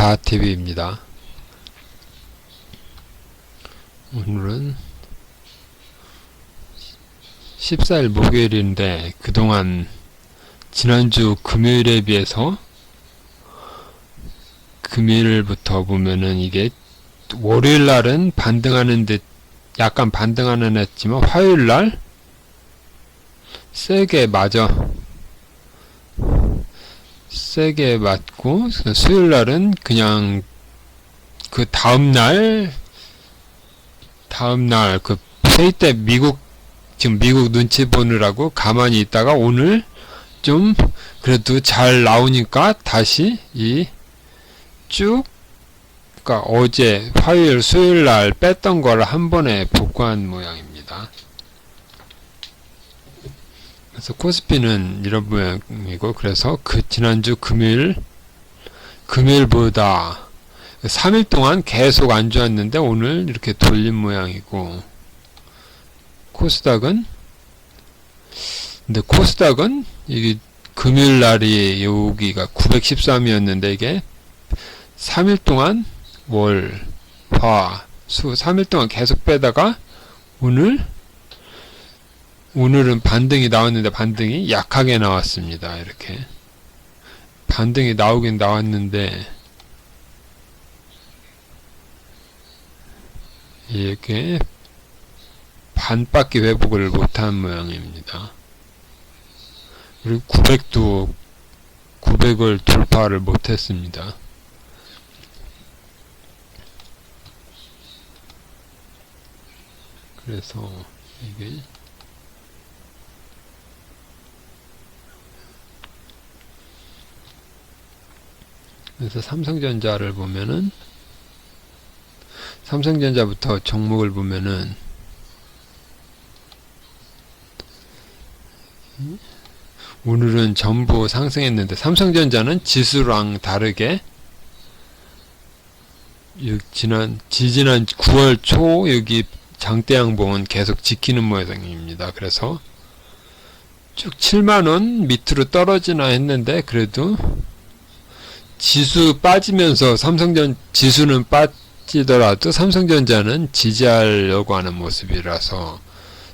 바TV입니다. 오늘은 14일 목요일인데 그동안 지난주 금요일에 비해서 금요일부터 보면은 이게 월요일날은 반등하는 듯 약간 반등하는 했지만 화요일날 세게 맞고 수요일날은 그냥 그 다음날 그 회의 때 지금 미국 눈치 보느라고 가만히 있다가 오늘 좀 그래도 잘 나오니까 다시 그러니까 어제 화요일 수요일날 뺐던 걸 한 번에 복구한 모양입니다. 그래서 코스피는 이런 모양이고, 그래서 그 지난주 금요일보다 3일 동안 계속 안 좋았는데 오늘 이렇게 돌린 모양이고, 코스닥은 이게 금요일 날이 여기가 913이었는데 이게 3일 동안 월, 화, 수 3일 동안 계속 빼다가 오늘은 반등이 나왔는데 반등이 약하게 나왔습니다. 이렇게 반등이 나오긴 나왔는데 이렇게 반바퀴 회복을 못한 모양입니다. 그리고 900을 돌파를 못했습니다. 그래서 이게 그래서 삼성전자를 보면은 삼성전자부터 종목을 보면은 오늘은 전부 상승했는데 삼성전자는 지수랑 다르게 지지난 9월 초 여기 장대 양봉은 계속 지키는 모양입니다. 그래서 쭉 7만원 밑으로 떨어지나 했는데 그래도 지수 빠지면서 지수는 빠지더라도 삼성전자는 지지하려고 하는 모습이라서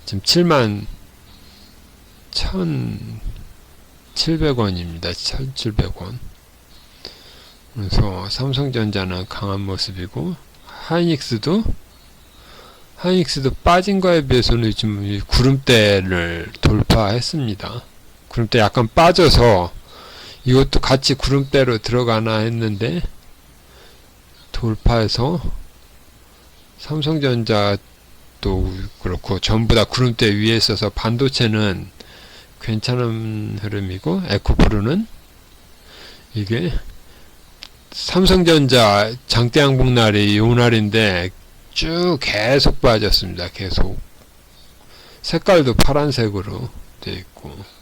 지금 71,700원입니다. 1,700원. 그래서 삼성전자는 강한 모습이고 하이닉스도 빠진 거에 비해서는 지금 구름대를 돌파했습니다. 구름대 약간 빠져서 이것도 같이 구름대로 들어가나 했는데 돌파해서 삼성전자도 그렇고 전부 다 구름대 위에 있어서 반도체는 괜찮은 흐름이고, 에코프로는 이게 삼성전자 장대 양봉 날이 요 날인데 쭉 계속 빠졌습니다. 계속 색깔도 파란색으로 되어 있고,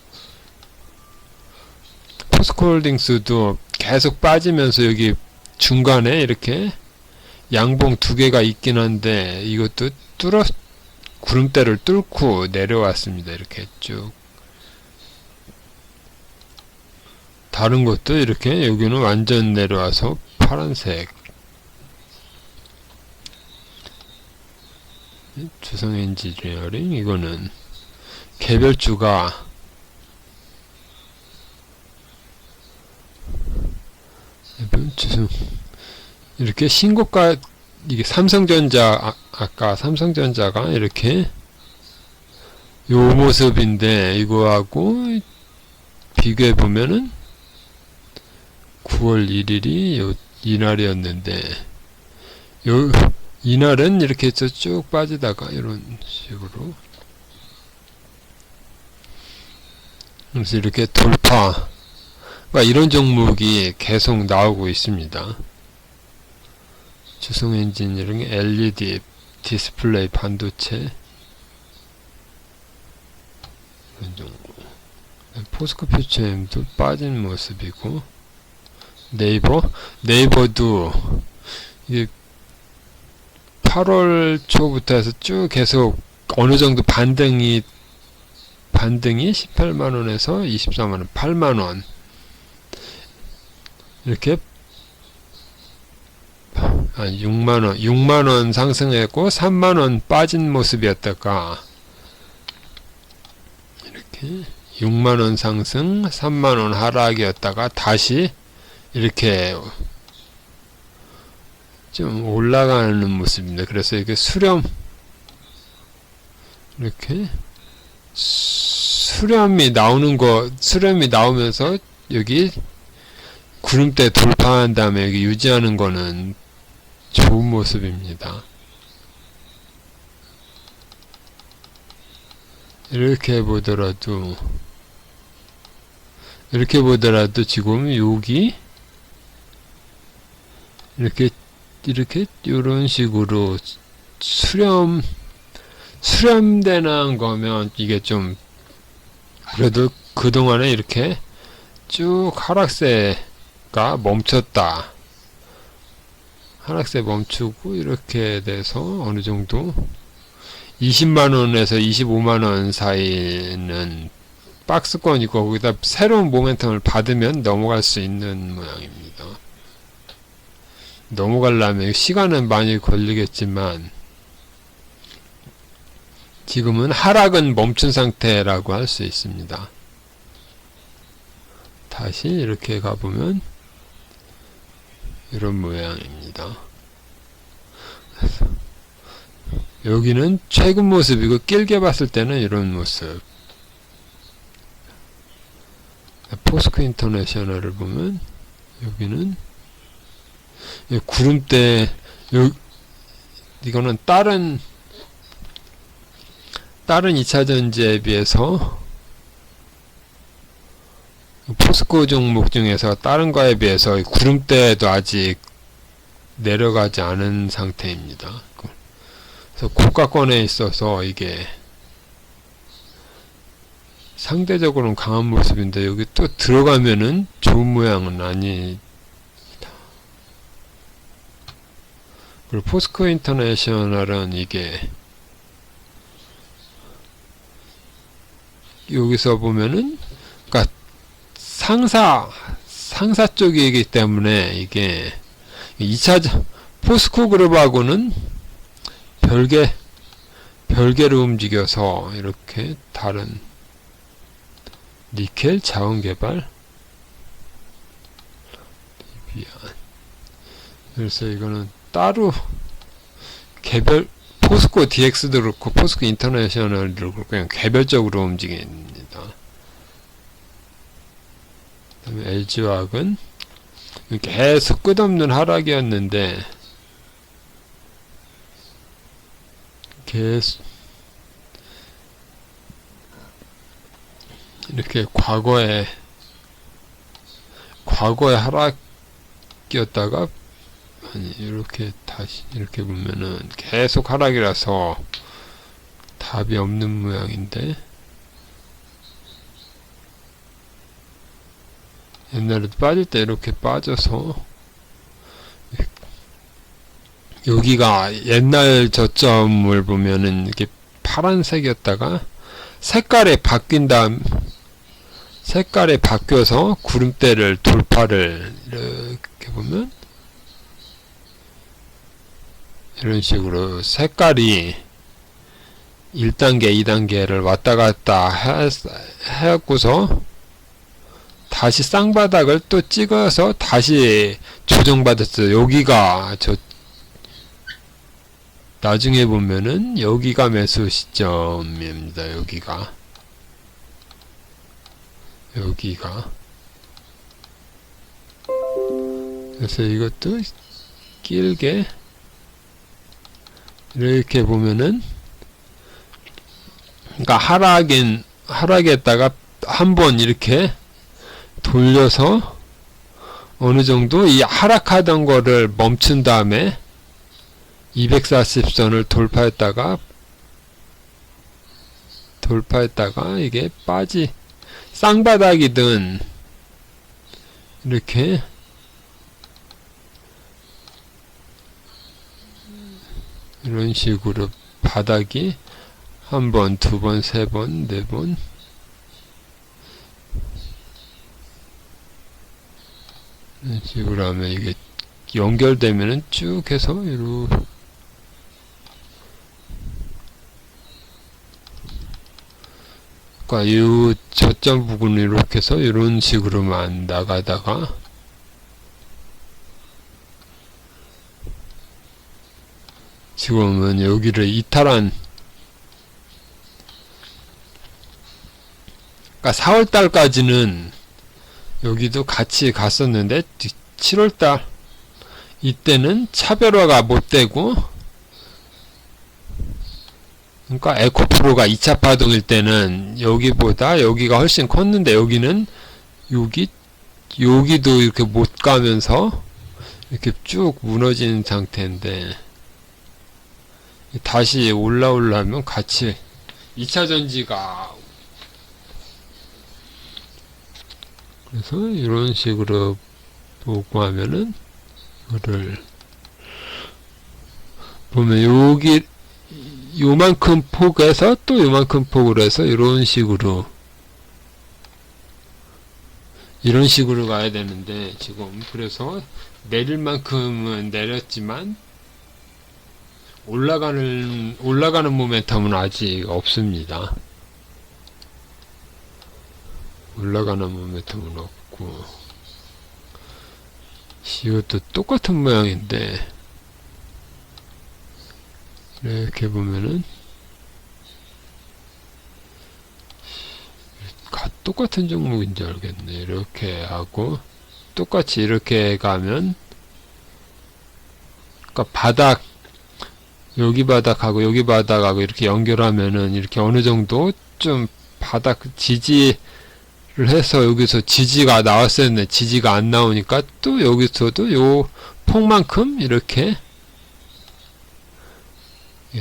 포스코홀딩스도 계속 빠지면서 여기 중간에 이렇게 양봉 두 개가 있긴 한데 이것도 구름대를 뚫고 내려왔습니다. 이렇게 쭉. 다른 것도 이렇게 여기는 완전 내려와서 파란색. 주성엔지니어링 이거는 개별주가 이렇게 신고가 이게 삼성전자 아까 삼성전자가 이렇게 요 모습인데 이거하고 비교해 보면은 9월 1일이 이날이었는데 이날은 이렇게 해서 쭉 빠지다가 이런 식으로 그래서 이렇게 돌파 이런 종목이 계속 나오고 있습니다. 주성 엔지니어링, LED, 디스플레이, 반도체 이런 종목. 포스코 퓨처엠도 빠진 모습이고, 네이버도 이게 8월 초부터 해서 쭉 계속 어느 정도 반등이 18만원에서 24만원, 8만원 이렇게 6만원 상승했고 3만원 빠진 모습이었다가 이렇게 6만원 상승 3만원 하락이었다가 다시 이렇게 좀 올라가는 모습입니다. 그래서 이게 이렇게 수렴이 나오면서 여기 구름대 돌파한 다음에 여기 유지하는 거는 좋은 모습입니다. 이렇게 보더라도 지금 여기 이렇게 이런 식으로 수렴되는 거면 이게 좀 그래도 그동안에 이렇게 쭉 하락세가 멈췄다. 하락세 멈추고 이렇게 돼서 어느 정도 20만원에서 25만원 사이는 박스권이고 거기다 새로운 모멘텀을 받으면 넘어갈 수 있는 모양입니다. 넘어가려면 시간은 많이 걸리겠지만 지금은 하락은 멈춘 상태라고 할 수 있습니다. 다시 이렇게 가보면 이런 모양입니다. 여기는 최근 모습이고 길게 봤을 때는 이런 모습. 포스코 인터내셔널을 보면 여기는 구름대 이거는 다른 2차전지에 비해서 포스코 종목 중에서 다른 거에 비해서 구름대도 아직 내려가지 않은 상태입니다. 그래서 고가권에 있어서 이게 상대적으로는 강한 모습인데 여기 또 들어가면은 좋은 모양은 아니다. 그리고 포스코 인터내셔널은 이게 여기서 보면은 그러니까 상사 쪽이기 때문에 이게 2차 포스코 그룹하고는 별개로 움직여서 이렇게 다른 니켈 자원개발 그래서 이거는 따로 개별 포스코 DX도 그렇고 포스코 인터내셔널도 그렇고 그냥 개별적으로 움직입니다. 그다음에 LG화학은 계속 끝없는 하락이었는데 계속 이렇게 과거에 하락이었다가 이렇게 다시 이렇게 보면은 계속 하락이라서 답이 없는 모양인데 옛날에도 빠질 때 이렇게 빠져서 여기가 옛날 저점을 보면은 이렇게 파란색이었다가 색깔이 바뀌어서 구름대를 돌파를 이렇게 보면 이런 식으로 색깔이 1단계, 2단계를 왔다 갔다 해갖고서 다시 쌍바닥을 또 찍어서 다시 조정받았어요. 여기가 나중에 보면은 여기가 매수 시점입니다. 여기가 그래서 이것도 길게 이렇게 보면은 그러니까 하락했다가 한번 이렇게 돌려서 어느 정도 이 하락하던 거를 멈춘 다음에 240선을 돌파했다가 이게 쌍바닥이든 이렇게 이런 식으로 바닥이 한 번, 두 번, 세 번, 네 번 이런 식으로 하면 이게 연결되면은 쭉 해서 이렇게 그러니까 이 저점 부분을 이렇게 해서 이런 식으로만 나가다가 지금은 여기를 이탈한 그러니까 4월달까지는 여기도 같이 갔었는데 7월달 이때는 차별화가 못 되고 그러니까 에코프로가 2차 파동일 때는 여기보다 여기가 훨씬 컸는데 여기는 여기도 이렇게 못 가면서 이렇게 쭉 무너지는 상태인데 다시 올라오려면 같이 2차 전지가 그래서 이런 식으로 보고 하면은 이거를 보면 여기 요만큼 폭에서 또 요만큼 폭으로 해서 이런 식으로 가야 되는데 지금 그래서 내릴 만큼은 내렸지만 올라가는 모멘텀은 아직 없습니다. 올라가는 모멘텀은 없고 이것도 똑같은 모양인데 이렇게 보면은 똑같은 종목인지 알겠네. 이렇게 하고 똑같이 이렇게 가면 그러니까 바닥 여기 바닥하고 여기 바닥하고 이렇게 연결하면은 이렇게 어느 정도 좀 바닥 지지를 해서 여기서 지지가 나왔었는데 지지가 안 나오니까 또 여기서도 요 폭만큼 이렇게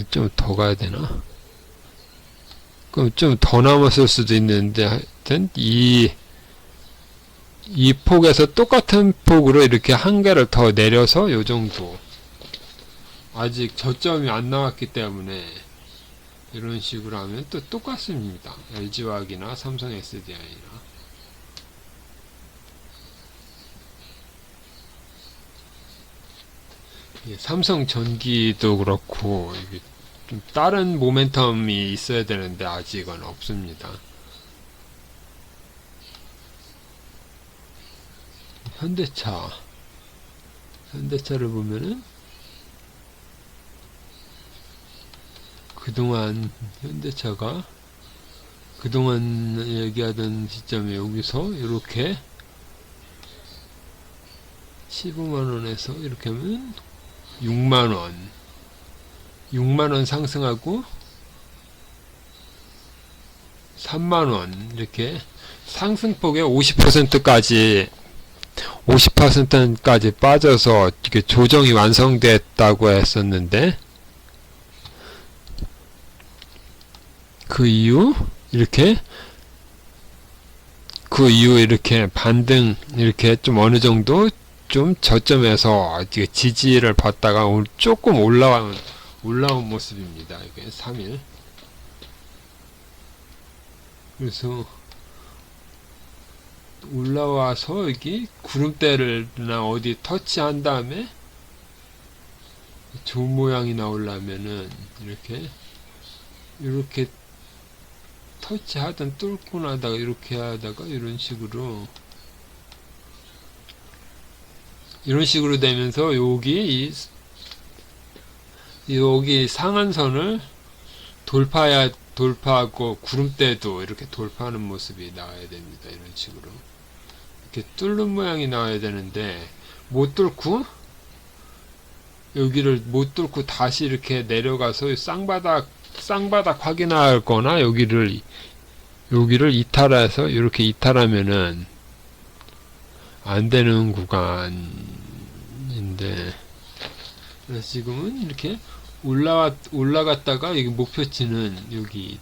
좀 더 가야 되나? 그럼 좀 더 남았을 수도 있는데 하여튼 이 폭에서 똑같은 폭으로 이렇게 한 개를 더 내려서 요 정도 아직 저점이 안 나왔기 때문에 이런 식으로 하면 또 똑같습니다. LG화학이나 삼성 SDI나 삼성 전기도 그렇고 이게 좀 다른 모멘텀이 있어야 되는데 아직은 없습니다. 현대차를 보면은 그동안 현대차가 그동안 얘기하던 시점에 여기서 이렇게 15만원에서 이렇게 하면 6만원 상승하고 3만원 이렇게 상승폭의 50%까지 빠져서 이렇게 조정이 완성됐다고 했었는데 그 이후 이렇게 반등 이렇게 좀 어느 정도 좀 저점에서 지지를 받다가 조금 올라온 모습입니다. 이게 3일. 그래서 올라와서 여기 구름대를나 어디 터치한 다음에 좋은 모양이 나오려면은 이렇게 터치하던 뚫고 나다가 이렇게 하다가 이런 식으로 되면서 여기 상한선을 돌파하고 구름대도 이렇게 돌파하는 모습이 나와야 됩니다. 이런 식으로 이렇게 뚫는 모양이 나와야 되는데 못 뚫고 여기를 못 뚫고 다시 이렇게 내려가서 쌍바닥 확인할 거나 여기를 이탈해서 이렇게 이탈하면은 안 되는 구간인데 그래서 지금은 이렇게 올라갔다가 여기 목표치는 여기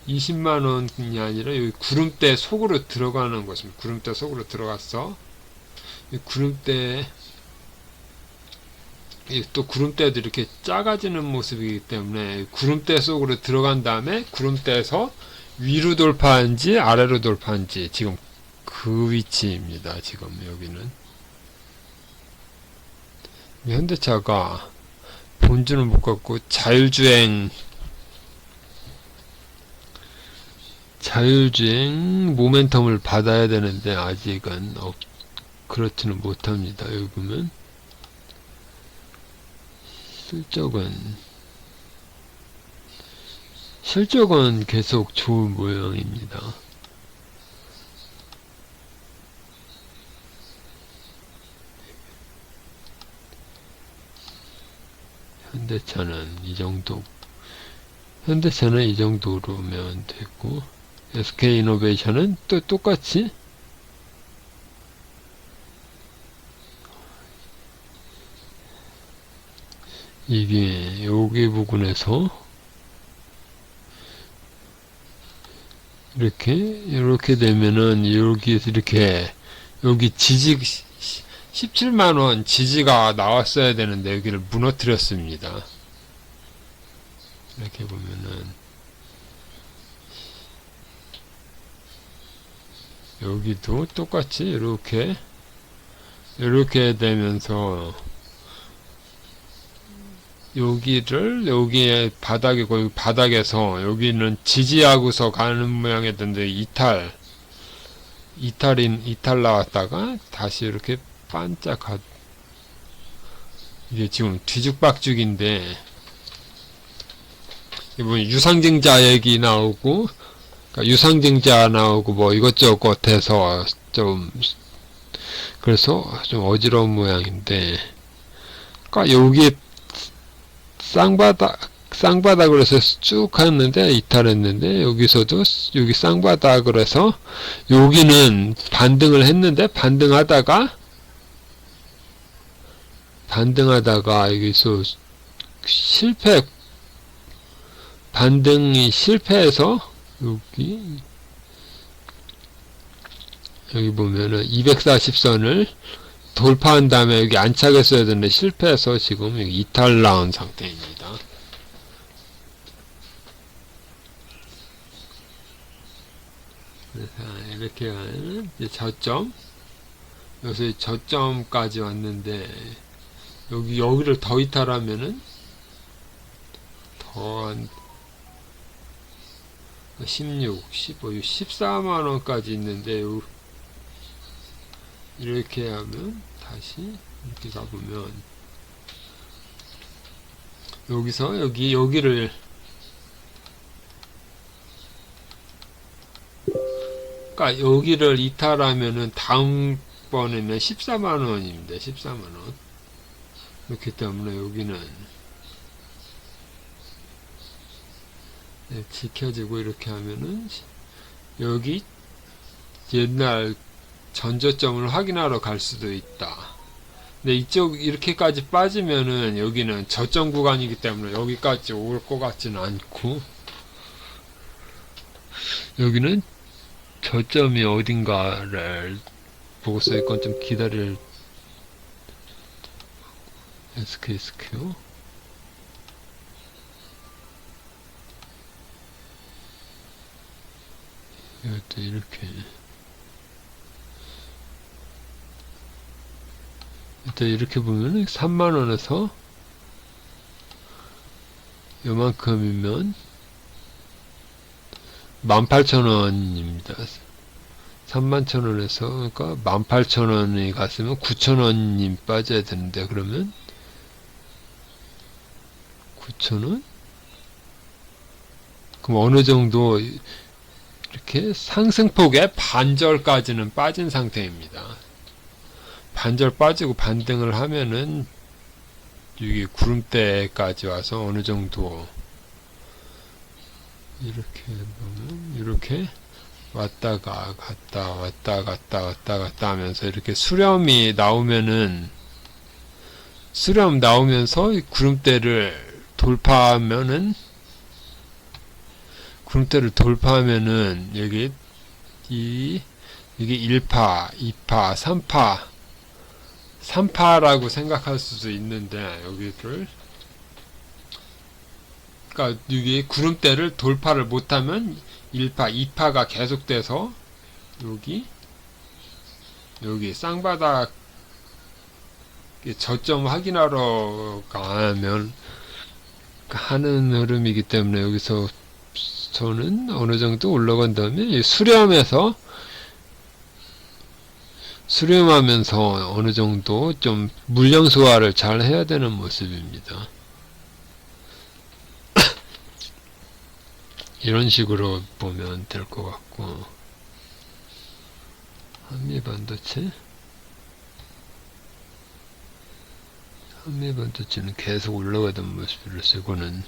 20만원이 아니라 여기 구름대 속으로 들어가는 것입니다. 구름대 속으로 들어갔어. 또 구름대도 이렇게 작아지는 모습이기 때문에 구름대 속으로 들어간 다음에 구름대에서 위로 돌파한지 아래로 돌파한지 지금 그 위치입니다. 지금 여기는 현대차가 본주는 못 갖고 자율주행 모멘텀을 받아야 되는데 아직은 그렇지는 못합니다. 여기 보면 실적은 계속 좋은 모양입니다. 현대차는 이 정도로면 되고, SK이노베이션은 또 똑같이 이게 여기 부분에서 이렇게 되면은 여기에서 여기 지지 17만원 지지가 나왔어야 되는데 여기를 무너뜨렸습니다. 이렇게 보면은 여기도 똑같이 이렇게 되면서 여기에 바닥이고 여기 바닥에서 여기는 지지하고서 가는 모양이었는데 이탈 나왔다가 다시 이렇게 이게 지금 뒤죽박죽인데 이번 유상증자 얘기 나오고 유상증자 나오고 뭐 이것저것 해서 그래서 좀 어지러운 모양인데 여기 쌍바닥으로 해서 쭉 갔는데 이탈했는데 여기서도 여기 쌍바닥으로 해서 여기는 반등을 했는데 반등하다가 여기서 반등이 실패해서 여기 보면은 240선을 돌파한 다음에 여기 안착했어야 되는데 실패해서 지금 여기 이탈 나온 상태입니다. 그래서 이렇게 가면 이제 저점, 여기서 저점까지 왔는데 여기를 더 이탈하면은 더 한 16, 15, 14만원까지 있는데 이렇게 하면 다시 이렇게 가보면 여기서 여기를 여기를 이탈하면은 다음번에는 14만원입니다. 14만원. 그렇기 때문에 여기는 지켜지고 이렇게 하면은 여기 옛날 전저점을 확인하러 갈 수도 있다. 근데 이렇게까지 빠지면은 여기는 저점 구간이기 때문에 여기까지 올 것 같지는 않고 여기는 저점이 어딘가를 보고서 이건 좀 기다릴 SKSQ 이것도 이렇게 일단 이렇게 보면은 3만원에서 요만큼이면 18,000원입니다. 31,000원에서 그러니까 18,000원이 갔으면 9,000원이 빠져야 되는데 그러면 9,000원? 그럼 어느 정도 이렇게 상승폭의 반절까지는 빠진 상태입니다. 반절 빠지고 반등을 하면은 여기 구름대까지 와서 어느 정도 이렇게 보면 이렇게 왔다가 갔다 하면서 이렇게 수렴이 나오면은 수렴 나오면서 구름대를 돌파하면은 여기 이게 1파, 2파, 3파라고 생각할 수도 있는데 여기를 그러니까 여기 구름대를 돌파를 못하면 1파, 2파가 계속돼서 여기 쌍바닥에 저점 확인하러 가면 하는 흐름이기 때문에 여기서 저는 어느 정도 올라간 다음에 수렴하면서 어느 정도 좀 물량 소화를 잘 해야 되는 모습입니다. 이런 식으로 보면 될 것 같고, 한미반도체는 계속 올라가던 모습으로 쓰고는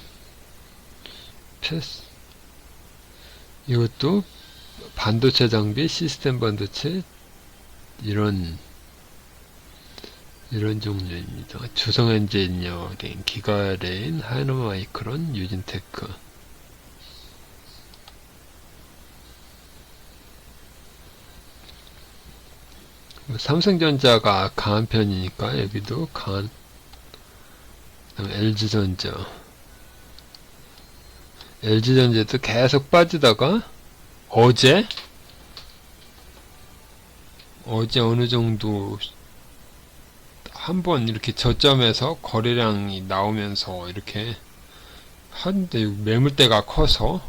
패스. 이것도 반도체 장비, 시스템 반도체 이런 종류입니다. 주성엔지니어링, 기가레인, 하이노마이크론, 유진테크. 삼성전자가 강한 편이니까 여기도 강한. 그다음에 LG전자도 계속 빠지다가 어제 어느 정도 한번 이렇게 저점에서 거래량이 나오면서 이렇게 하는데 매물대가 커서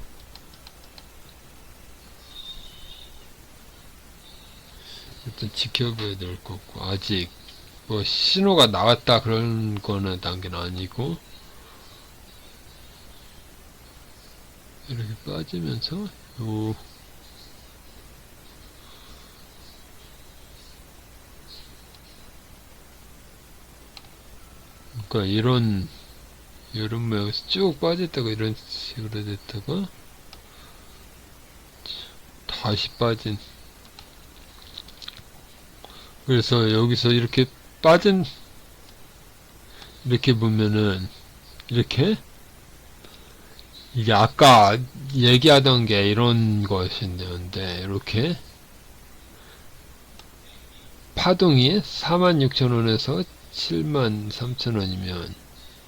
일단 지켜봐야 될 거고, 아직 뭐 신호가 나왔다 그런 거는 단계는 아니고, 이렇게 빠지면서 요 그러니까 이런 모양에서 쭉 빠졌다가 이런 식으로 됐다가 다시 빠진. 그래서 여기서 이렇게 빠진, 이렇게 보면은 이렇게 이게 아까 얘기하던 게 이런 것인데, 이렇게 파동이 46,000원에서 73,000원이면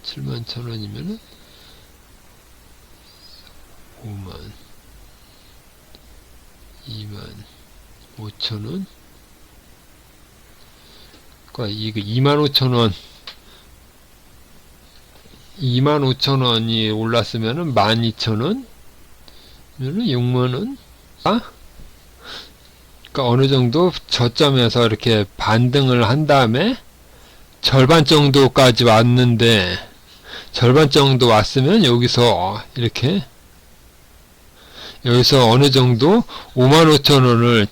71,000원이면은 5만 25,000원. 그러니까 이거 25,000원 25,000원이 올랐으면은 12,000원 면은 6만원. 그러니까 어느 정도 저점에서 이렇게 반등을 한 다음에 절반 정도까지 왔는데, 절반 정도 왔으면 여기서 어느 정도 55,000원을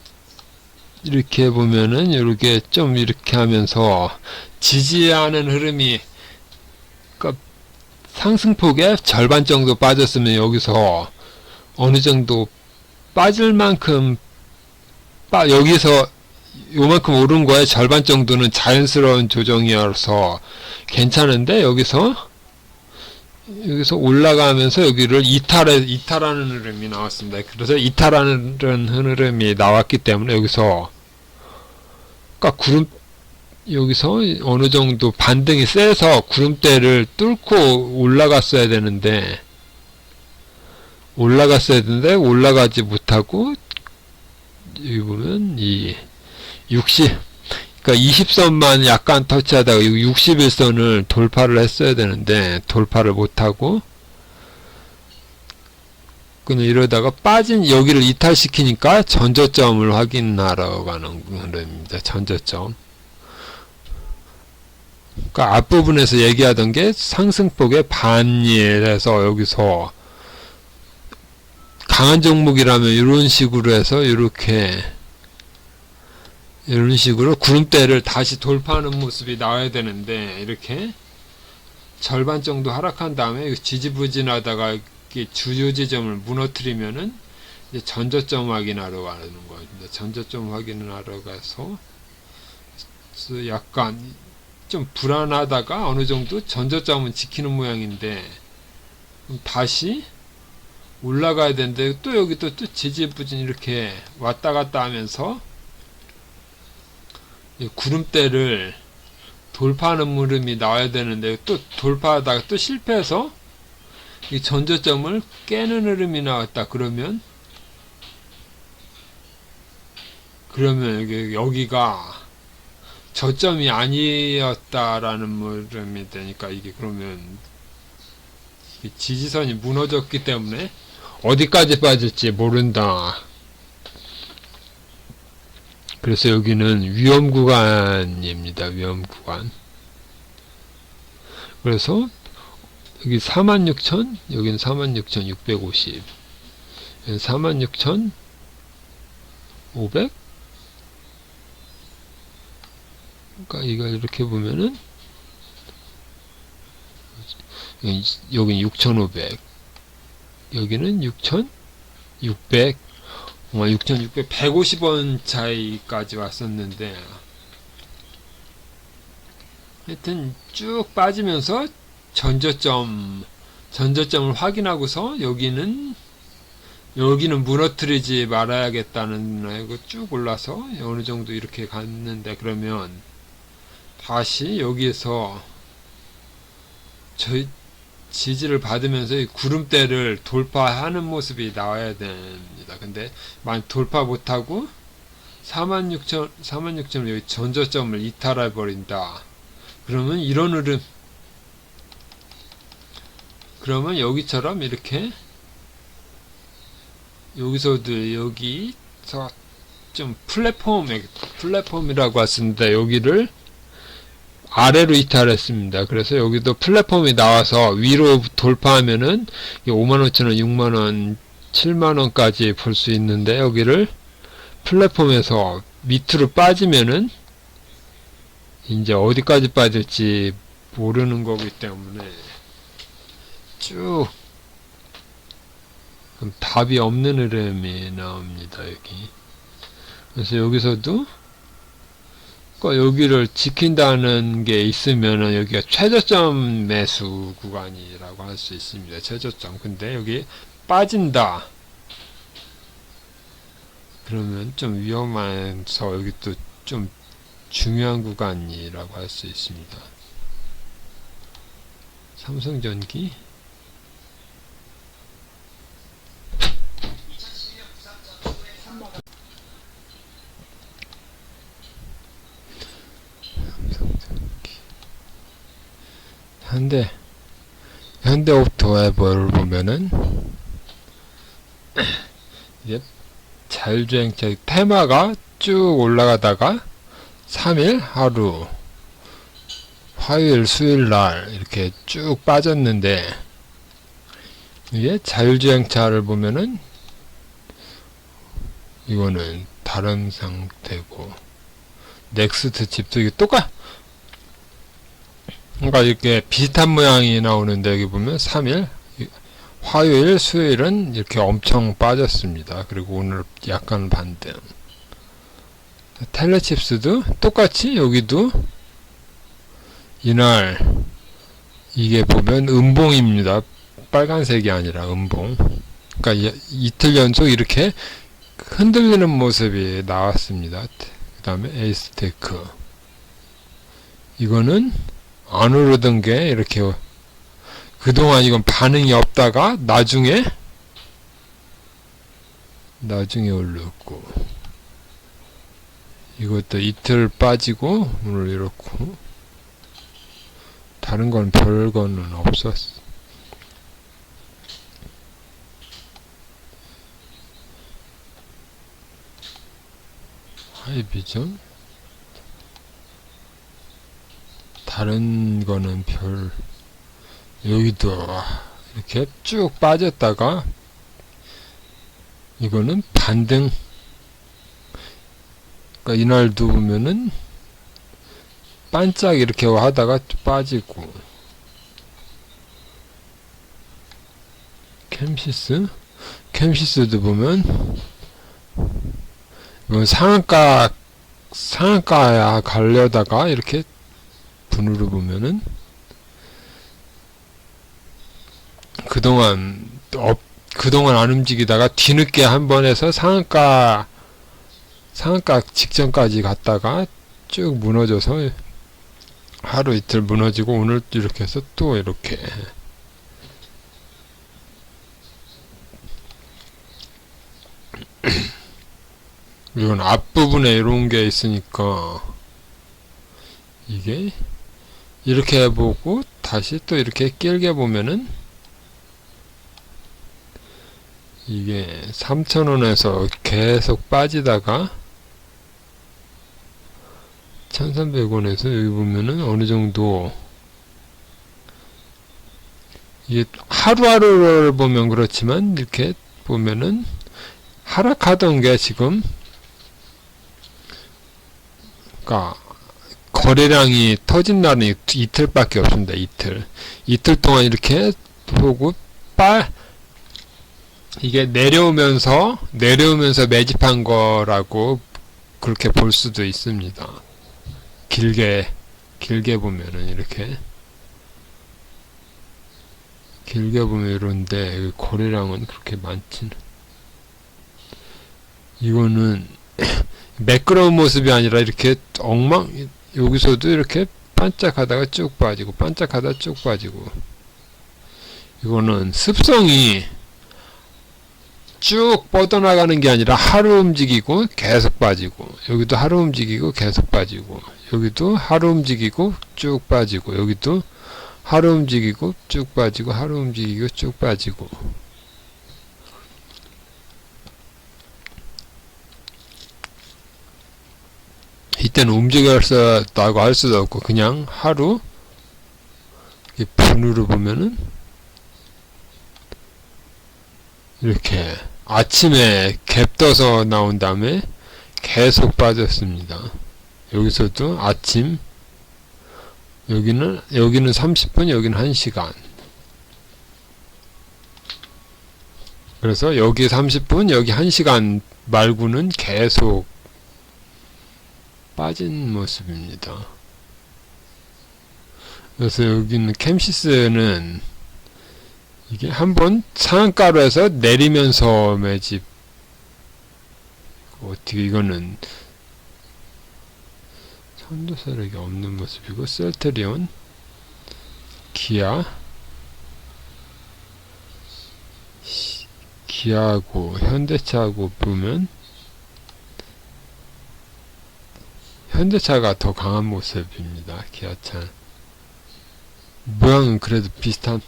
이렇게 보면은 이렇게 좀 이렇게 하면서 지지하는 흐름이, 그러니까 상승폭의 절반 정도 빠졌으면 여기서 어느 정도 빠질 만큼 여기서 요만큼 오른 거에 절반 정도는 자연스러운 조정이어서 괜찮은데, 여기서 올라가면서 여기를 이탈하는 흐름이 나왔습니다. 그래서 이탈하는 흐름이 나왔기 때문에 여기서 여기서 어느 정도 반등이 세서 구름대를 뚫고 올라갔어야 되는데 올라가지 못하고, 여기 보면 이 20선만 약간 터치하다가 61선을 돌파를 했어야 되는데 돌파를 못하고, 그냥 이러다가 여기를 이탈시키니까 전저점을 확인하러 가는 흐름입니다. 전저점. 그러니까 앞부분에서 얘기하던 게 상승폭의 반이라서 여기서 강한 종목이라면 이런 식으로 해서 이런 식으로 구름대를 다시 돌파하는 모습이 나와야 되는데, 이렇게 절반 정도 하락한 다음에 지지부진하다가 주요 지점을 무너뜨리면은 이제 전저점 확인하러 가는 겁니다. 전저점 확인을 하러 가서 약간 좀 불안하다가 어느 정도 전저점은 지키는 모양인데 다시 올라가야 되는데, 또 여기 또 지지부진 이렇게 왔다 갔다 하면서 구름대를 돌파하는 흐름이 나와야 되는데 또 돌파하다가 또 실패해서 이 전저점을 깨는 흐름이 나왔다. 그러면 여기가 저점이 아니었다라는 물음이 되니까 이게 그러면 이게 지지선이 무너졌기 때문에 어디까지 빠질지 모른다. 그래서 여기는 위험 구간입니다. 위험 구간. 그래서 여기 46,000, 여기는 46,650, 여기는 46,500. 그러니까 이걸 이렇게 보면은 여기는 6,500, 여기는 6,600, 6,600, 150원 차이까지 왔었는데, 하여튼 쭉 빠지면서 전저점을 확인하고서 여기는 무너뜨리지 말아야겠다는 거 쭉 올라서 어느 정도 이렇게 갔는데, 그러면 다시 여기에서 지지를 받으면서 이 구름대를 돌파하는 모습이 나와야 됩니다. 근데 만약 돌파 못하고 46,000 여기 전저점을 이탈해 버린다. 그러면 이런 흐름, 그러면 여기처럼 이렇게 여기서도 여기서 좀 플랫폼이라고 했습니다. 여기를 아래로 이탈했습니다. 그래서 여기도 플랫폼이 나와서 위로 돌파하면은 55,000원, 6만원, 7만원까지 볼 수 있는데, 여기를 플랫폼에서 밑으로 빠지면은 이제 어디까지 빠질지 모르는 거기 때문에 쭉 답이 없는 흐름이 나옵니다. 여기. 그래서 여기서도 여기를 지킨다는 게 있으면은 여기가 최저점 매수 구간이라고 할 수 있습니다. 최저점. 근데 여기 빠진다. 그러면 좀 위험해서 여기 또 좀 중요한 구간이라고 할 수 있습니다. 삼성전기. 현대오토웨버를 보면은 이제 자율주행차 테마가 쭉 올라가다가 3일 하루, 화요일 수요일 날 이렇게 쭉 빠졌는데, 이게 자율주행차를 보면은 이거는 다른 상태고, 넥스트 칩도 이게 그러니까 이렇게 비슷한 모양이 나오는데, 여기 보면 3일, 화요일, 수요일은 이렇게 엄청 빠졌습니다. 그리고 오늘 약간 반등. 텔레칩스도 똑같이 여기도 이날 이게 보면 음봉입니다. 빨간색이 아니라 음봉. 그러니까 이틀 연속 이렇게 흔들리는 모습이 나왔습니다. 그 다음에 에이스테크. 이거는 안 오르던 게 이렇게 그동안 이건 반응이 없다가 나중에 올렸고, 이것도 이틀 빠지고 오늘 이렇고, 다른 건 별거는 없었어. 하이비전, 다른 거는 여기도 이렇게 쭉 빠졌다가 이거는 반등. 그러니까 이날도 보면은 반짝 이렇게 하다가 빠지고, 캠시스도 보면 이건 상한가야 가려다가 이렇게 분으로 보면은 그동안 안 움직이다가 뒤늦게 한 번 해서 상한가 직전까지 갔다가 쭉 무너져서 하루 이틀 무너지고, 오늘 이렇게 해서 또 이렇게 이건 앞부분에 이런 게 있으니까 이게 이렇게 해보고 다시 또 이렇게 길게 보면은 이게 3,000원에서 계속 빠지다가 1,300원에서 여기 보면은 어느 정도 이게 하루하루를 보면 그렇지만 이렇게 보면은 하락하던 게 지금 그러니까 거래량이 터진 날은 이틀밖에 없습니다. 이틀 동안 이렇게 보고 이게 내려오면서 매집한 거라고 그렇게 볼 수도 있습니다. 길게 보면은 이렇게 길게 보면 이런데 거래량은 그렇게 많지는 이거는 매끄러운 모습이 아니라 이렇게 여기서도 이렇게 반짝하다가 쭉 빠지고 반짝하다 쭉 빠지고 이거는 습성이 쭉 뻗어나가는 게 아니라 하루 움직이고 계속 빠지고 여기도 하루 움직이고 계속 빠지고 여기도 하루 움직이고 쭉 빠지고 여기도 하루 움직이고 쭉 빠지고 하루 움직이고 쭉 빠지고 이때는 움직였다고 할 수도 없고 그냥 하루 분으로 보면은 이렇게 아침에 갭 떠서 나온 다음에 계속 빠졌습니다. 여기서도 아침 여기는 30분 여기는 1시간 그래서 여기 30분 여기 1시간 말고는 계속 빠진 모습입니다. 그래서 여기는 캠시스는 이게 한번 상한가로 해서 내리면서 매집 어떻게 이거는 선도세력이 없는 모습이고 셀트리온 기아하고 현대차하고 보면 현대차가 더 강한 모습입니다. 기아차 모양은 그래도 비슷한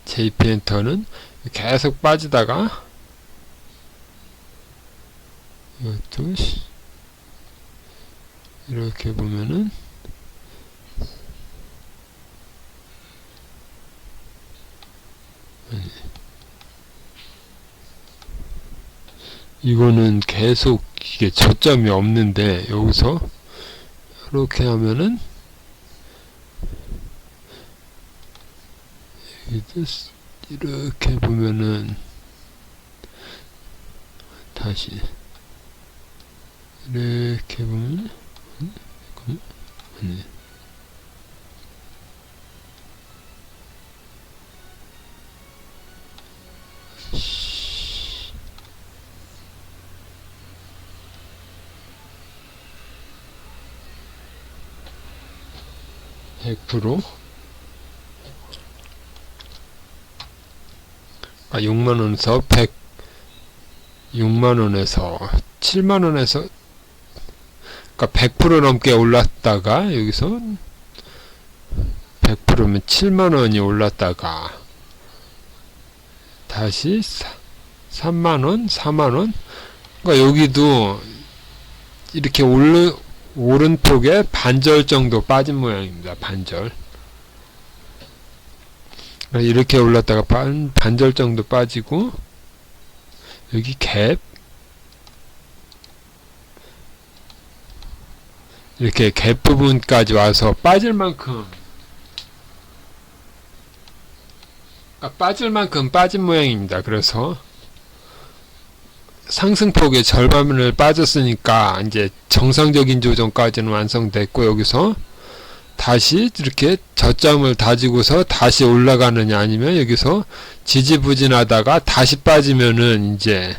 JP엔터는 계속 빠지다가 이것도 이렇게 보면은 이거는 계속 이게 저점이 없는데 여기서 이렇게 하면은 이렇게 보면은 다시 이렇게 보면 아니 100% 6만원에서 6만원에서 7만원에서 그러니까 100% 넘게 올랐다가 여기서 100%면 7만원이 올랐다가 다시 3만원 4만원 그러니까 여기도 이렇게 오른폭에 반절 정도 빠진 모양입니다. 반절 이렇게 올랐다가 반절 정도 빠지고 여기 갭 이렇게 갭 부분까지 와서 빠질 만큼 빠진 모양입니다. 그래서 상승폭의 절반을 빠졌으니까 이제 정상적인 조정까지는 완성됐고 여기서 다시 이렇게 저점을 다지고서 다시 올라가느냐 아니면 여기서 지지부진하다가 다시 빠지면은 이제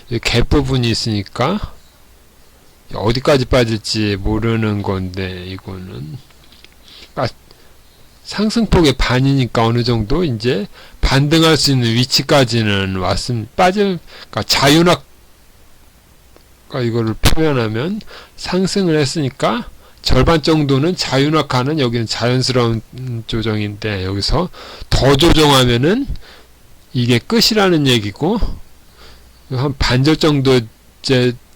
갭 부분이 있으니까 어디까지 빠질지 모르는 건데 이거는 상승폭의 반이니까 어느 정도 이제 반등할 수 있는 위치까지는 왔습니다. 그러니까 이거를 표현하면 상승을 했으니까 절반 정도는 자윤곽하는 여기는 자연스러운 조정인데 여기서 더 조정하면은 이게 끝이라는 얘기고 한 반절 정도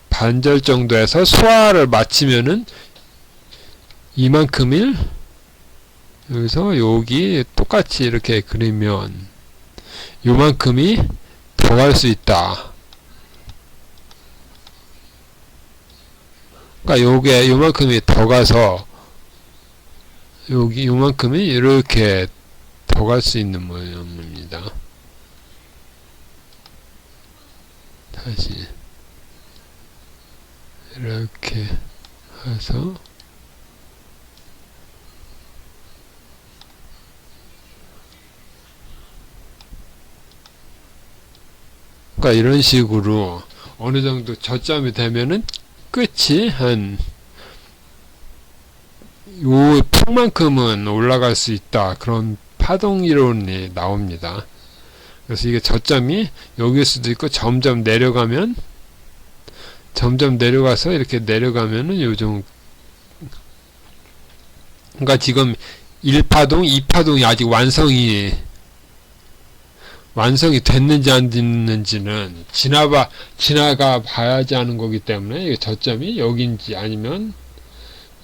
반절 정도에서 소화를 마치면은 이만큼일 여기서 여기 똑같이 이렇게 그리면 요만큼이 더 갈 수 있다. 그러니까 요게 요만큼이 더 가서 여기 요만큼이 이렇게 더 갈 수 있는 모양입니다. 다시 이렇게 해서 그러니까 이런 식으로 어느 정도 저점이 되면은 끝이 한 요 폭만큼은 올라갈 수 있다. 그런 파동 이론이 나옵니다. 그래서 이게 저점이 여기일 수도 있고 점점 내려가면 점점 내려가서 이렇게 내려가면은 요정 그러니까 지금 1파동, 2파동이 아직 완성이 됐는지 안 됐는지는 지나가 봐야지 하는 거기 때문에 저점이 여긴지 아니면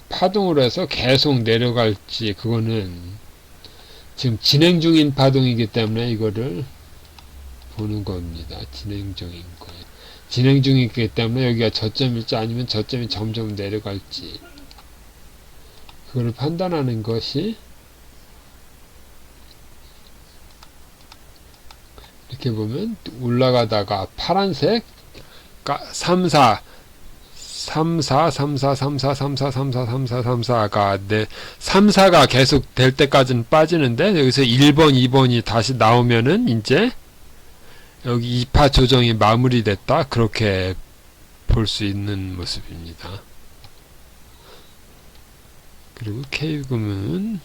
파동으로 해서 계속 내려갈지 그거는 지금 진행 중인 파동이기 때문에 이거를 보는 겁니다. 진행 중인 거예요. 진행 중이기 때문에 여기가 저점일지 아니면 저점이 점점 내려갈지 그걸 판단하는 것이 이렇게 보면 올라가다가 파란색 34 34가 34가 계속 될 때까지는 빠지는데 여기서 1번 2번이 다시 나오면은 이제 여기 2파 조정이 마무리됐다 그렇게 볼 수 있는 모습입니다. 그리고 K금융은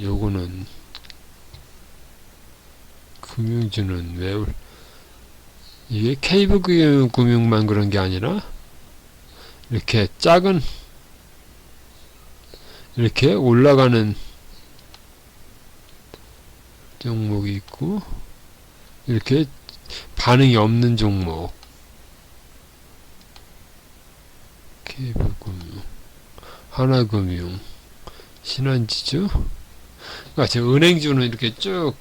요거는 금융주는 왜 이게 KB금융만 그런 게 아니라 이렇게 작은 이렇게 올라가는 종목이 있고 이렇게 반응이 없는 종목 KB금융, 하나금융, 신한지주 그러니까 제 은행주는 이렇게 쭉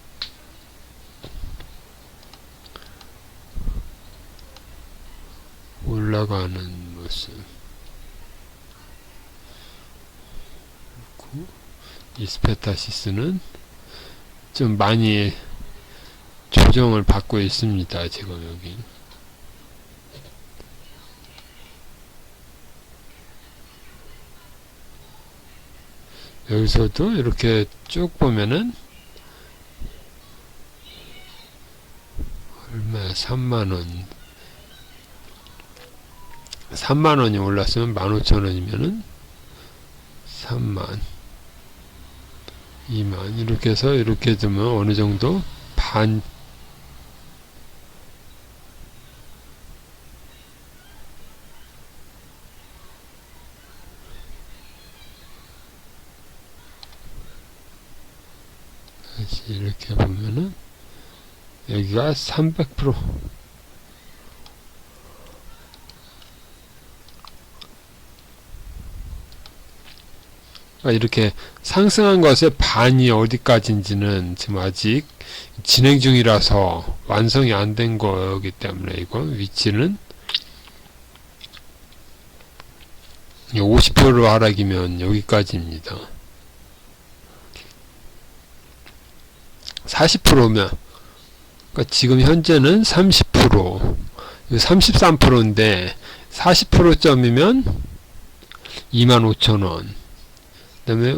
올라가는 모습 이스페타시스는 좀 많이 조정을 받고 있습니다. 지금 여기 여기서도 이렇게 쭉 보면은 얼마 3만원이 올랐으면 15,000원이면은 3만 2만 이렇게 해서 이렇게 되면 어느 정도 반 다시 이렇게 보면은 여기가 300% 이렇게 상승한 것의 반이 어디까지인지는 지금 아직 진행 중이라서 완성이 안 된 거기 때문에 이건 위치는 50% 하락이면 여기까지입니다. 40%면 그러니까 지금 현재는 30% 33%인데 40%점이면 25,000원 그 다음에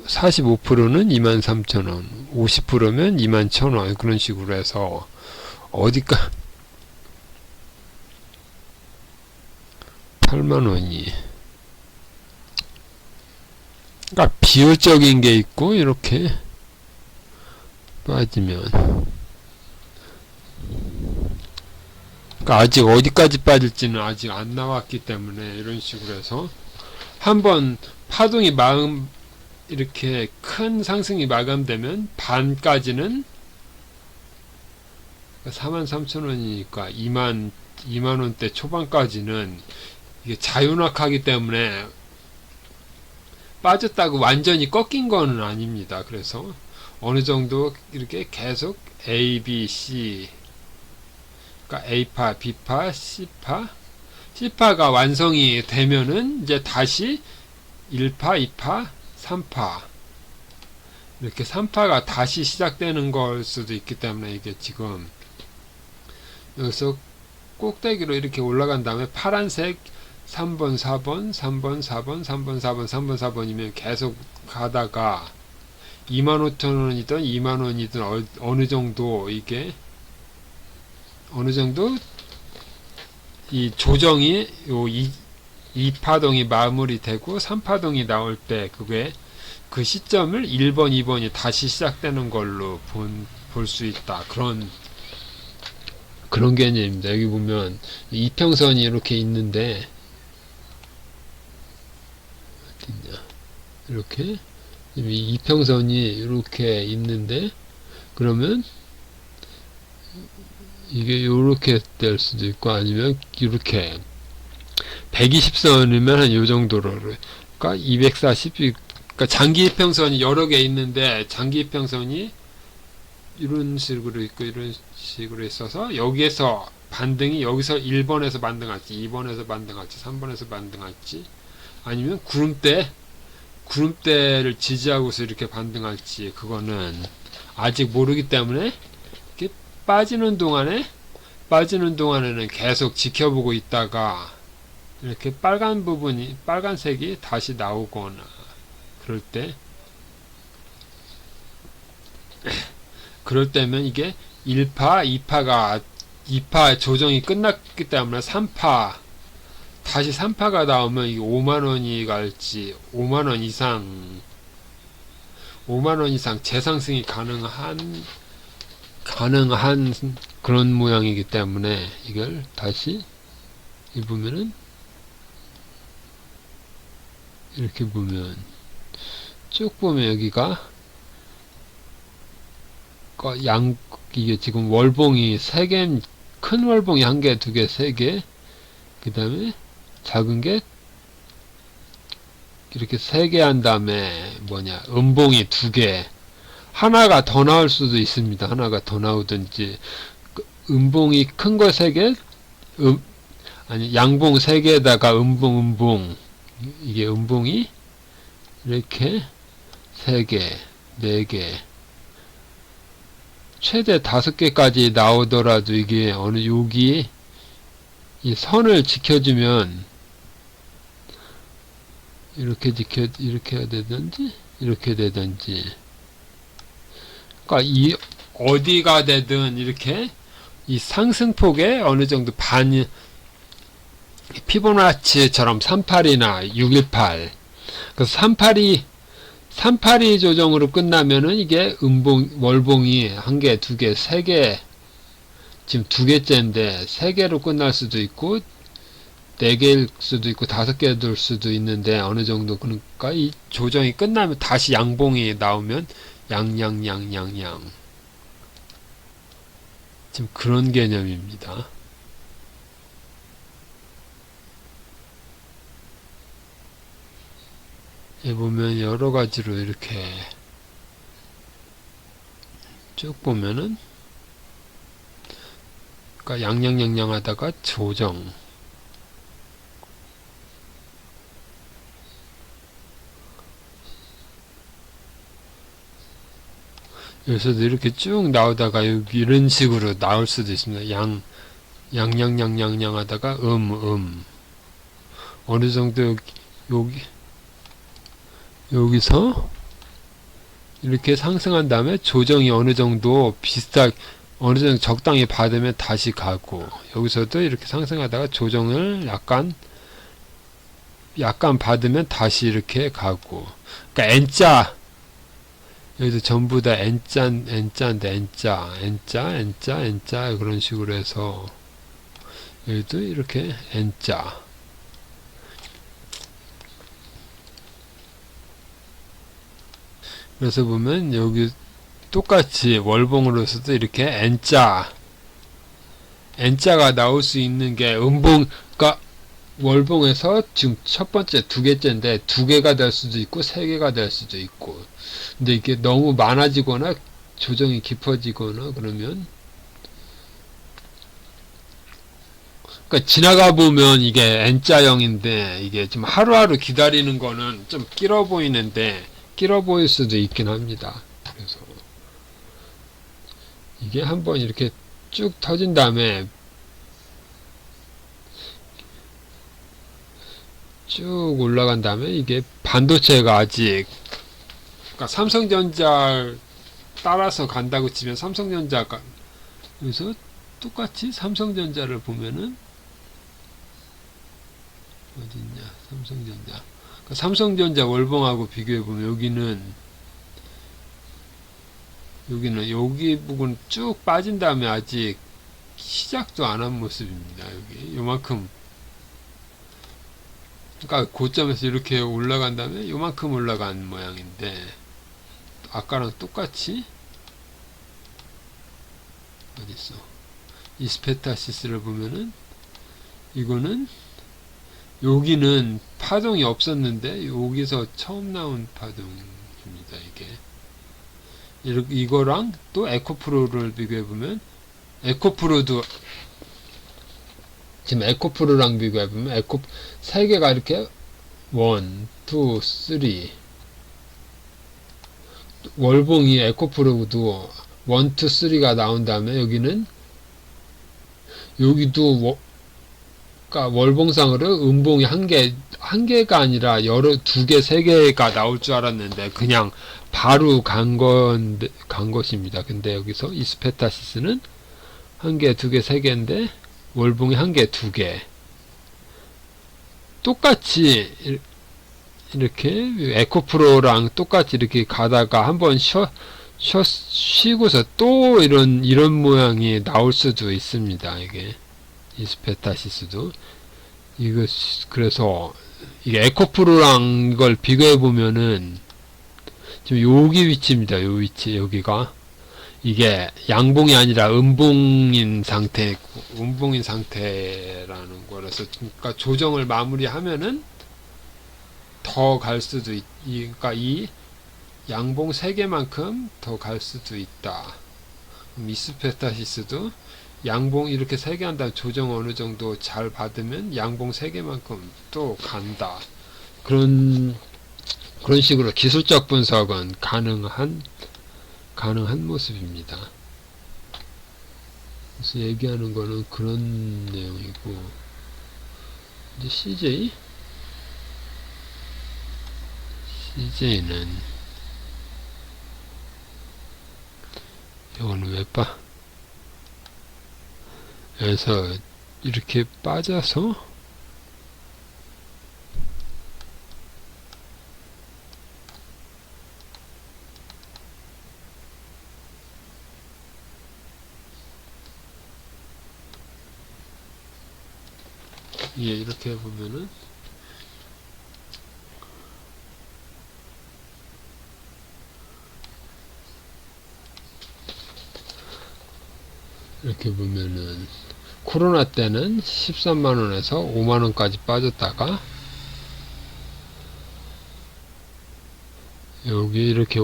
45%는 23,000원 50%면 21,000원 그런 식으로 해서 어디까 8만원이 그러니까 비효율적인 게 있고 이렇게 빠지면 그러니까 아직 어디까지 빠질지는 아직 안 나왔기 때문에 이런 식으로 해서 한번 파동이 이렇게 큰 상승이 마감되면 반까지는 43,000원이니까 2만원대 초반까지는 이게 자윤학하기 때문에 빠졌다고 완전히 꺾인 거는 아닙니다. 그래서 어느 정도 이렇게 계속 A, B, C, 그러니까 A파, B파, C파가 완성이 되면은 이제 다시 1파, 2파, 3파 이렇게 3파가 다시 시작되는 걸 수도 있기 때문에 이게 지금 여기서 꼭대기로 이렇게 올라간 다음에 파란색 3번, 4번, 3번, 4번, 3번, 4번, 3번, 4번이면 계속 가다가 25,000원이든 2만원이든 어느 정도 이게 어느 정도 이 조정이 요 2파동이 마무리되고 3파동이 나올 때 그게 그 시점을 1번, 2번이 다시 시작되는 걸로 볼 수 있다. 그런 개념입니다. 여기 보면 이평선이 이렇게 있는데 어딨냐? 이렇게 이평선이 이렇게 있는데 그러면 이게 요렇게 될 수도 있고 아니면 이렇게 120선이면 한 요 정도로 그러니까 240 그러니까 장기 이평선이 여러 개 있는데 장기 이평선이 이런 식으로 있고 이런 식으로 있어서 여기에서 반등이 여기서 1번에서 반등할지 2번에서 반등할지 3번에서 반등할지 아니면 구름대를 지지하고서 이렇게 반등할지 그거는 아직 모르기 때문에 이렇게 빠지는 동안에는 계속 지켜보고 있다가 이렇게 빨간색이 다시 나오거나 그럴 때면 이게 1파, 2파 조정이 끝났기 때문에 3파 다시 3파가 나오면 이게 5만원이 갈지 5만원 이상 재상승이 가능한 그런 모양이기 때문에 이걸 다시 보면은 이렇게 보면 쭉 보면 여기가 이게 지금 월봉이 3개, 큰 월봉이 1개, 2개, 3개, 그 다음에 작은 게 이렇게 3개 한 다음에 음봉이 2개, 하나가 더 나올 수도 있습니다. 하나가 더 나오든지, 음봉이 큰 거 3개, 양봉 3개에다가 음봉, 이게 음봉이 이렇게 3개, 4개, 최대 5개까지 나오더라도 이게 여기 이 선을 지켜주면 이렇게 해야 되든지 이렇게 되든지 그러니까 어디가 되든 이렇게 이 상승폭에 어느 정도 피보나치처럼 38이나 618 그래서 382 조정으로 끝나면은 이게 월봉이 1개, 2개, 3개 지금 2개째인데 3개로 끝날 수도 있고 4개일 수도 있고 5개 될 수도 있는데 어느 정도 그러니까 이 조정이 끝나면 다시 양봉이 나오면 양양 지금 그런 개념입니다. 보면 여러 가지로 이렇게 쭉 보면은 그러니까 양양 하다가 조정 여기서도 이렇게 쭉 나오다가 여기 이런 식으로 나올 수도 있습니다. 양양 하다가 어느 정도 여기서 이렇게 상승한 다음에 조정이 어느 정도 적당히 받으면 다시 가고 여기서도 이렇게 상승하다가 조정을 약간 받으면 다시 이렇게 가고 그러니까 N자 여기도 전부 다 N자인데 N자 그런 식으로 해서 여기도 이렇게 N자. 그래서 보면 여기 똑같이 월봉으로서도 이렇게 N자가 나올 수 있는 게 그러니까 월봉에서 지금 첫 번째 두 개째인데 두 개가 될 수도 있고 세 개가 될 수도 있고, 근데 이게 너무 많아지거나 조정이 깊어지거나 그러면, 그러니까 지나가 보면 이게 N자형인데 이게 좀 하루하루 기다리는 거는 좀 길어 보이는데 길어 보일 수도 있긴 합니다. 그래서 이게 한번 이렇게 쭉 터진 다음에 쭉 올라간 다음에 이게 반도체가 아직, 그러니까 삼성전자 따라서 간다고 치면 삼성전자가, 그래서 똑같이 삼성전자를 보면은 어딨냐, 삼성전자. 그러니까 삼성전자 월봉하고 비교해 보면 여기는 여기 부분 쭉 빠진 다음에 아직 시작도 안 한 모습입니다. 여기 요만큼, 그러니까 고점에서 이렇게 올라간 다음에 요만큼 올라간 모양인데, 아까랑 똑같이 어딨어, 이스페타시스를 보면은 이거는, 여기는 파동이 없었는데 여기서 처음 나온 파동입니다. 이거랑 또 에코프로를 비교해보면, 에코프로도 지금 에코프로랑 비교해보면 세 개가 이렇게 1, 2, 3, 월봉이 에코프로도 1, 2, 3가 나온 다음에 여기도 그러니까 월봉상으로 음봉이 한 개가 아니라 두 개, 세 개가 나올 줄 알았는데 그냥 바로 간 것입니다. 근데 여기서 이스페타시스는 한 개, 두 개, 세 개인데 월봉이 한 개, 두 개. 똑같이 이렇게 에코프로랑 똑같이 이렇게 가다가 한번 쉬고서 또 이런 모양이 나올 수도 있습니다. 이게 이스페타시스도 그래서 이게 에코프로랑 이걸 비교해 보면은 지금 여기 위치입니다. 요 위치, 여기가 이게 양봉이 아니라 음봉인 상태라는 거라서, 그러니까 조정을 마무리하면은 더 갈 수도 그러니까 이 양봉 3개만큼 더 갈 수도 있다. 이스페타시스도 양봉 이렇게 3개 한 다음 조정 어느 정도 잘 받으면 양봉 3개만큼 또 간다. 그런 식으로 기술적 분석은 가능한 모습입니다. 그래서 얘기하는 거는 그런 내용이고, 이제 CJ는 이거는 왜 그래서 이렇게 빠져서 이렇게 보면은 코로나 때는 13만원에서 5만원까지 빠졌다가 여기 이렇게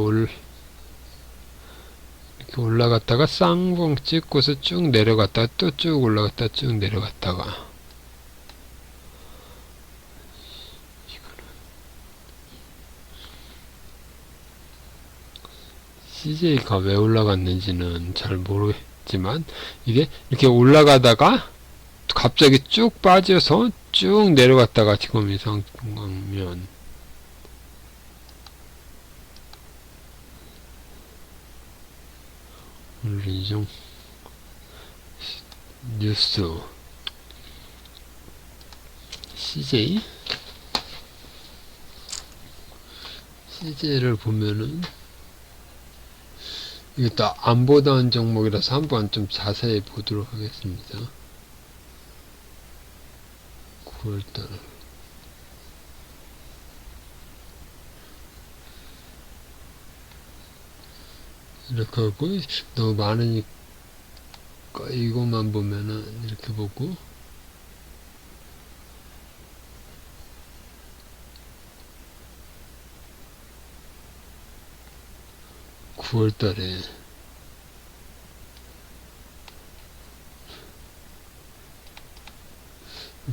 올라갔다가 쌍봉 찍고서 쭉 내려갔다가 또 쭉 올라갔다가 쭉 내려갔다가, CJ가 왜 올라갔는지는 잘 모르겠지만 이게 이렇게 올라가다가 갑자기 쭉 빠져서 쭉 내려갔다가 지금 이 상황면 리종 뉴스 CJ를 보면은 이것도 안 보던 종목이라서 한번 좀 자세히 보도록 하겠습니다. 9월달 이렇게 하고 너무 많으니까 이것만 보면은 이렇게 보고 9월달에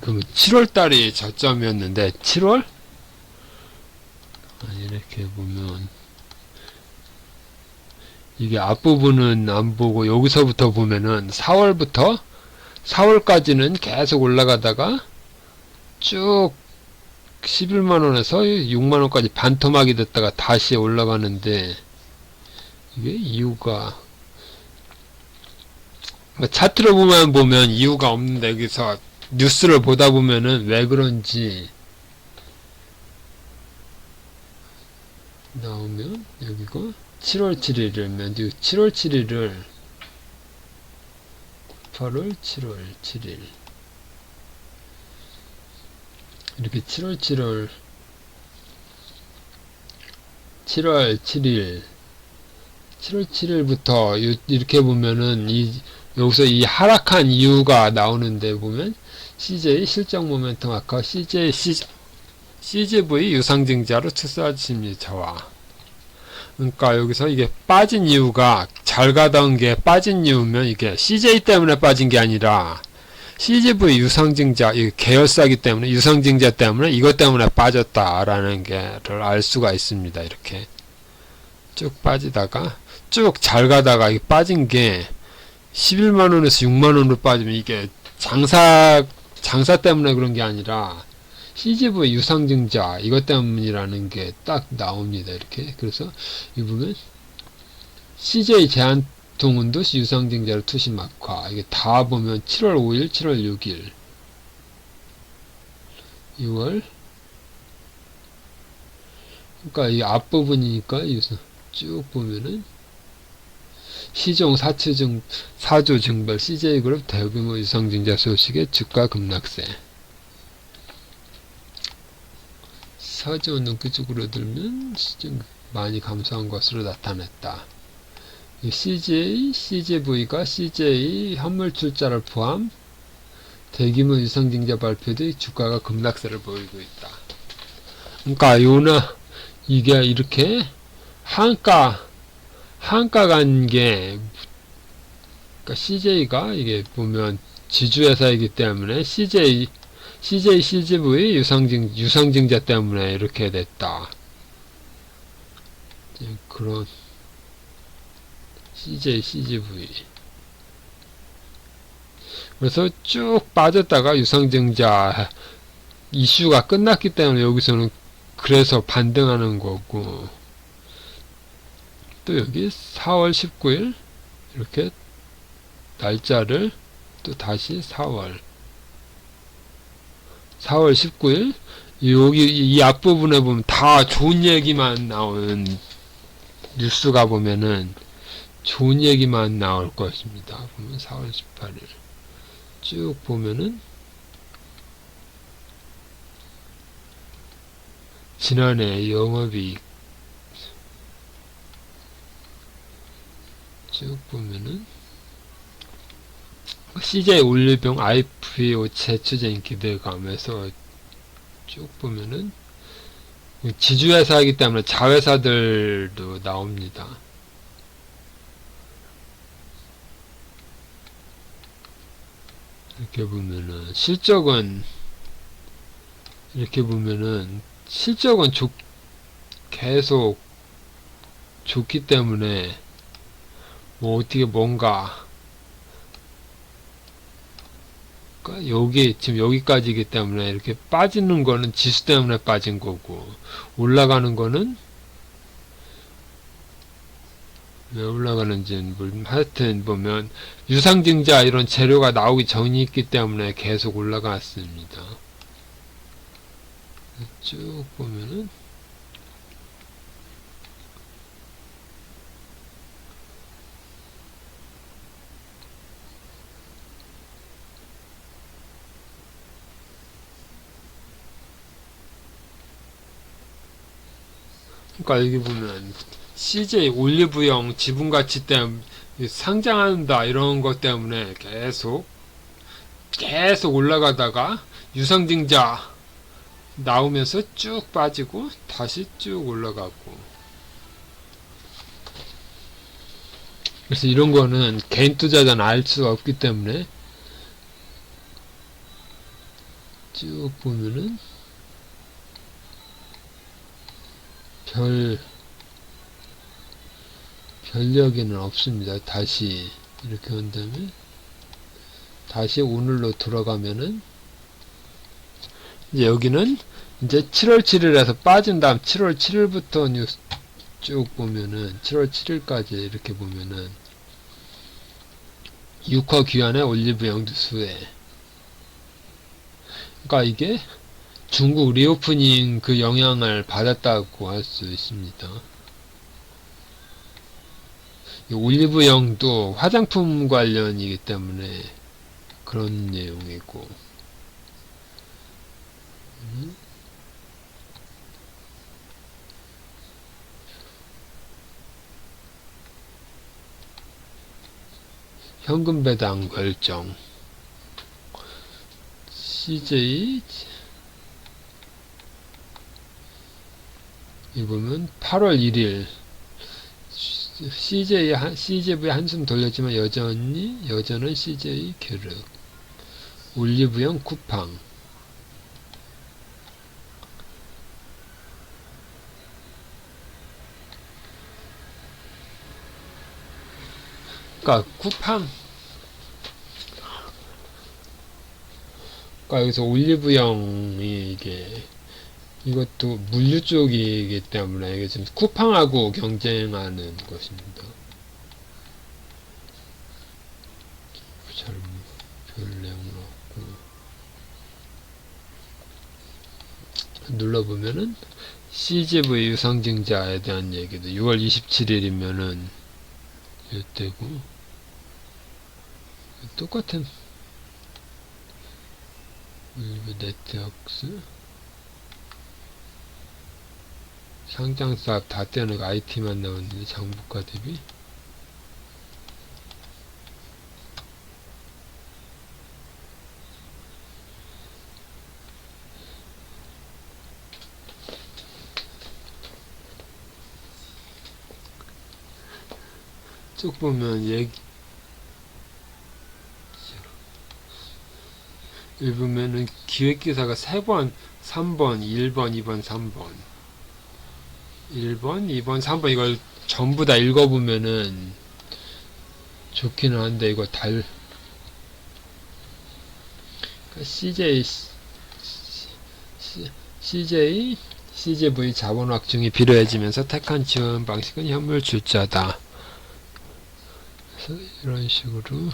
그러면 7월달이 저점이었는데 7월? 이렇게 보면 이게 앞부분은 안 보고 여기서부터 보면은 4월까지는 계속 올라가다가 쭉 11만원에서 6만원까지 반토막이 됐다가 다시 올라가는데 이게 이유가 차트로 보면 이유가 없는데 여기서 뉴스를 보다 보면은 왜 그런지 나오면 여기가 7월 7일이면 7월 7일을 8월 7월 7일 이렇게 7월 7일 7월 7일부터 이렇게 보면은 여기서 이 하락한 이유가 나오는데 보면 CJ 실적 모멘텀 악화 CGV 유상증자로 투자심리 저하. 그러니까 여기서 이게 빠진 이유가 잘 가던 게 빠진 이유면 이게 CJ 때문에 빠진 게 아니라 CGV 유상증자 이 계열사기 때문에 유상증자 때문에 이것 때문에 빠졌다라는 게를 알 수가 있습니다. 이렇게 쭉 빠지다가 쭉 잘 가다가 이 빠진 게 11만원에서 6만원으로 빠지면 이게 장사 때문에 그런 게 아니라 CGV 유상증자 이것 때문이라는 게 딱 나옵니다. 이렇게 그래서 이 부분 CJ 제한통운도 유상증자로 투심 악화 이게 다 보면 7월 5일 7월 6일 6월 그러니까 이 앞부분이니까 쭉 보면은 시종 4조 증발 CJ그룹 대규모 유상증자 소식에 주가 급락세 4조 눈기적으로 들면 시중 많이 감소한 것으로 나타났다. CJV가 CJ 현물출자를 포함 대규모 유상증자 발표도 주가가 급락세를 보이고 있다. 그러니까 이게 이렇게 한가 간 게 그러니까 CJ가 이게 보면 지주회사이기 때문에 CGV 유상증자 때문에 이렇게 됐다. 그런 CGV 그래서 쭉 빠졌다가 유상증자 이슈가 끝났기 때문에 여기서는 그래서 반등하는 거고 또 여기 4월 19일 이렇게 날짜를 또 다시 4월 19일 여기 이 앞부분에 보면 다 좋은 얘기만 나오는 뉴스가 보면은 좋은 얘기만 나올 것입니다. 보면 4월 18일 쭉 보면은 지난해 영업이익 쭉 보면은 CJ 올리병 IPO 재추진 기대감에서 쭉 보면은 지주회사이기 때문에 자회사들도 나옵니다. 이렇게 보면은 실적은 계속 좋기 때문에 뭐 어떻게 뭔가 여기 지금 여기까지이기 때문에 이렇게 빠지는 거는 지수 때문에 빠진 거고 올라가는 거는 왜 올라가는지는 하여튼 보면 유상증자 이런 재료가 나오기 전이기 때문에 계속 올라갔습니다. 쭉 보면은 그러니까 여기 보면 CJ 올리브영 지분가치 때문에 상장한다 이런 것 때문에 계속 올라가다가 유상증자 나오면서 쭉 빠지고 다시 쭉 올라가고. 그래서 이런 거는 개인 투자자는 알 수가 없기 때문에 쭉 보면은 별력에는 없습니다. 다시 이렇게 한 다음에 다시 오늘로 돌아가면은 이제 여기는 이제 7월 7일에서 빠진 다음 7월 7일부터 쭉 보면은 7월 7일까지 이렇게 보면은 6화 귀환의 올리브영 수혜. 그러니까 이게 중국 리오프닝 그 영향을 받았다고 할 수 있습니다. 올리브영도 화장품 관련이기 때문에 그런 내용이고. 현금 배당 결정. CJ 이 보면 8월 1일 CJV 한숨 돌렸지만 여전은 CJ 계륵. 올리브영 쿠팡. 그러니까 쿠팡. 그러니까 여기서 올리브영이 이것도 물류 쪽이기 때문에 이게 지금 쿠팡하고 경쟁하는 것입니다. 별 내용 없고 눌러보면은 CGV 유상증자에 대한 얘기도 6월 27일이면은 이때고 똑같은 네트워크스 상장사업 다 떼어내고 IT만 나오는데 장부가 대비 쭉 보면 여기 보면은 기획기사가 3번, 3번, 1번, 2번, 3번 1번, 2번, 3번 이걸 전부 다 읽어보면은 좋기는 한데 이거 CJV 자본 확충이 필요해지면서 택한 지원 방식은 현물 출자다. 그래서 이런 식으로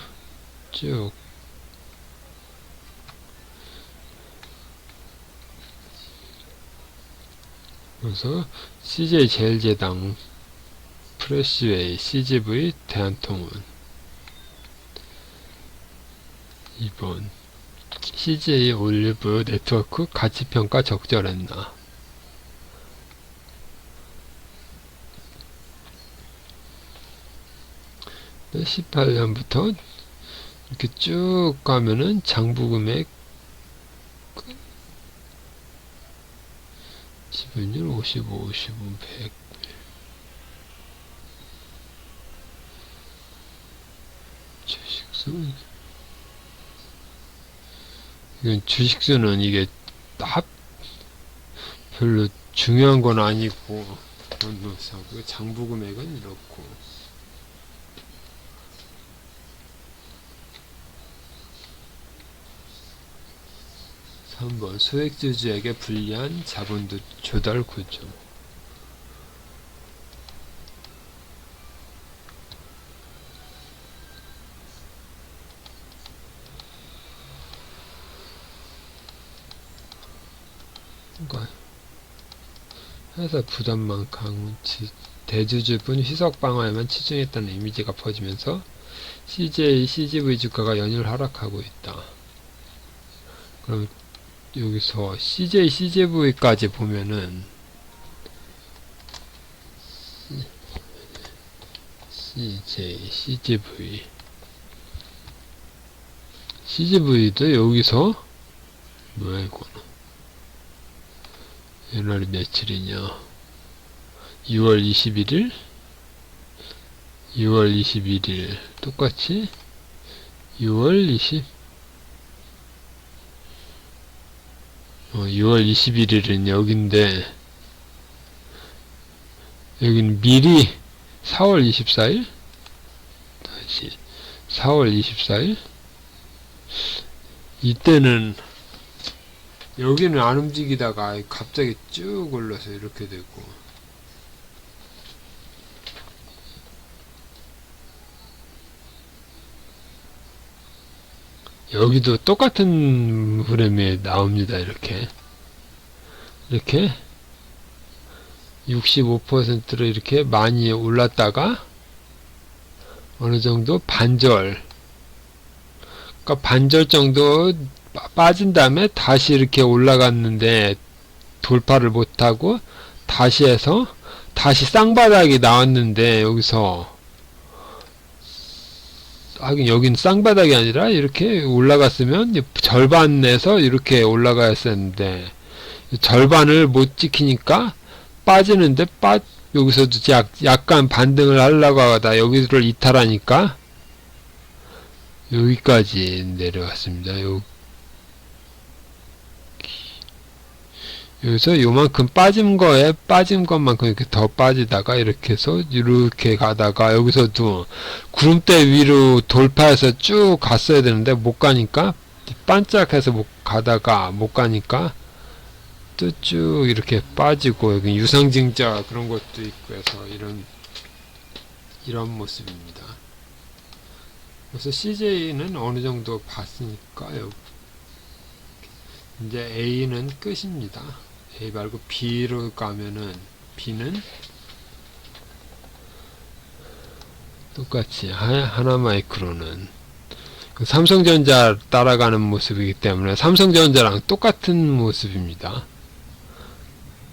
쭉 그래서 CJ 제일제당 프레시웨이 CGV 대한통운 2번 CJ 올리브 네트워크 가치평가 적절했나. 18년부터 이렇게 쭉 가면은 장부금액 지분율 55, 55, 100 주식수 이건 주식수는 이게 별로 중요한 건 아니고 장부금액은 이렇고 3번 소액주주에게 불리한 자본 조달 구조. 그러니까 회사 부담만 강화, 대주주분 희석 방어에만 치중했다는 이미지가 퍼지면서 CGV 주가가 연일 하락하고 있다. 그럼 여기서 CJV까지 보면은 CGV. CGV도 여기서, 뭐야, 이거는. 옛날이 며칠이냐. 6월 21일? 6월 21일. 똑같이 6월 21일은 여긴데, 여기는 미리 4월 24일? 다시 4월 24일? 이때는 여기는 안 움직이다가 갑자기 쭉 올라서 이렇게 되고, 여기도 똑같은 프레임에 나옵니다. 이렇게 65%로 이렇게 많이 올랐다가 어느 정도 반절, 그러니까 반절 정도 빠진 다음에 다시 이렇게 올라갔는데 돌파를 못하고 다시 해서 다시 쌍바닥이 나왔는데, 여기서 하긴 여긴 쌍바닥이 아니라 이렇게 올라갔으면 절반에서 이렇게 올라가야 했었는데 절반을 못 지키니까 빠지는데 여기서도 약간 반등을 하려고 하다 여기를 이탈하니까 여기까지 내려왔습니다. 여기서 요만큼 빠진 것만큼 이렇게 더 빠지다가 이렇게 해서 이렇게 가다가 여기서도 구름대 위로 돌파해서 쭉 갔어야 되는데 못 가니까 반짝해서 가다가 못 가니까 또 쭉 이렇게 빠지고, 여기 유상증자 그런 것도 있고 해서 이런 모습입니다. 그래서 CJ는 어느 정도 봤으니까요. 이제 A는 끝입니다. A 말고 B로 가면은 B는 똑같이 하나마이크로는 삼성전자 따라가는 모습이기 때문에 삼성전자랑 똑같은 모습입니다.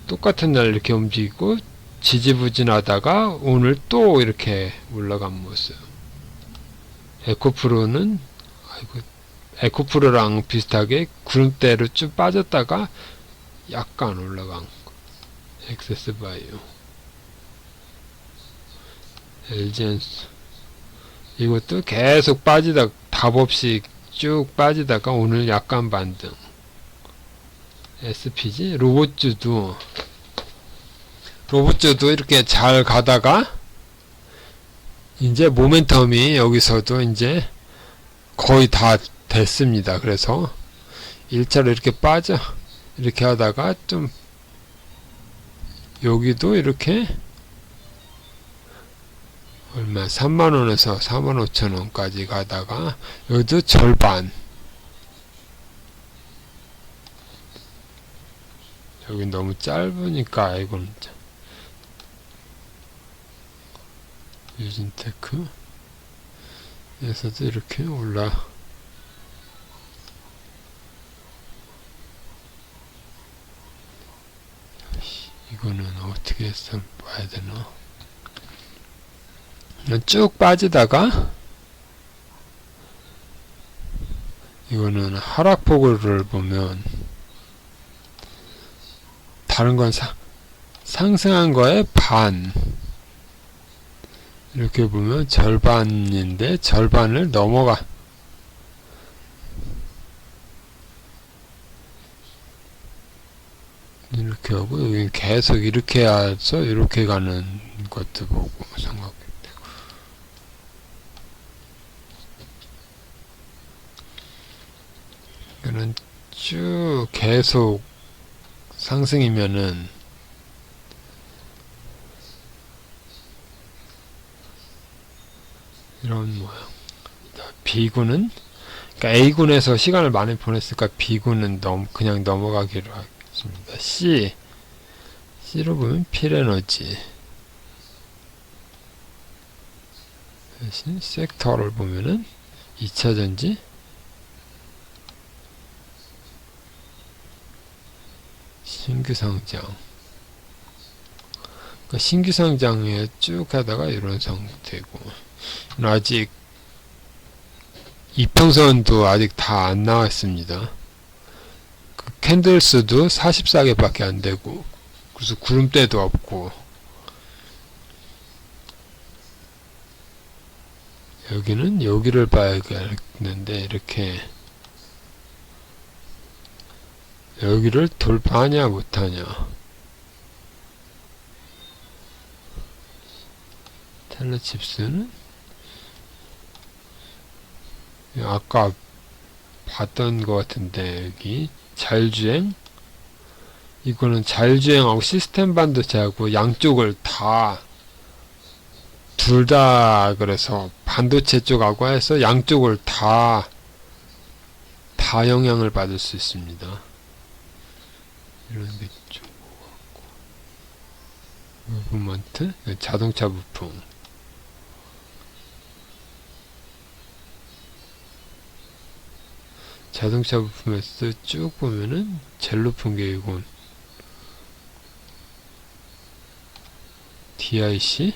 똑같은 날 이렇게 움직이고 지지부진하다가 오늘 또 이렇게 올라간 모습. 에코프로랑 비슷하게 구름대로 쭉 빠졌다가 약간 올라간 거. 엑세스바이오, LG엔스 이것도 계속 빠지다 답 없이 쭉 빠지다가 오늘 약간 반등. SPG 로봇주도 이렇게 잘 가다가 이제 모멘텀이 여기서도 이제 거의 다 됐습니다. 그래서 1차로 이렇게 하다가 좀 여기도 이렇게 얼마 3만원에서 45,000원까지 가다가 여기도 절반, 여기 너무 짧으니까 이건 유진테크 에서도 이렇게 이거는 어떻게 해서 봐야 되나? 쭉 빠지다가 이거는 하락폭을 보면 다른 건 상승한 거에 반, 이렇게 보면 절반인데 절반을 넘어가 이렇게 하고 여기 계속 이렇게 해서 이렇게 가는 것도 보고 생각되고, 이거는 쭉 계속 상승이면은 이런 모양. B군은, 그러니까 A군에서 시간을 많이 보냈으니까 B군은 그냥 넘어가기로 하겠습니다. C로 보면 필에너지, 대신 섹터를 보면은 2차전지, 신규 상장. 그러니까 신규 상장에 쭉 하다가 이런 상태고, 아직 이평선도 아직 다 안 나왔습니다. 그 캔들스도 44개밖에 안 되고, 그래서 구름대도 없고, 여기는 여기를 봐야겠는데, 이렇게 여기를 돌파하냐 못하냐. 텔레칩스는 아까 봤던 것 같은데, 여기 자율주행, 이거는 자율주행하고 시스템 반도체하고 양쪽을 다 둘 다, 그래서 반도체 쪽하고 해서 양쪽을 다 영향을 받을 수 있습니다. 이런 게 좀 같고, 무브먼트, 자동차 부품, 자동차 부품에서 쭉 보면은 제일 높은 게 이건 DIC,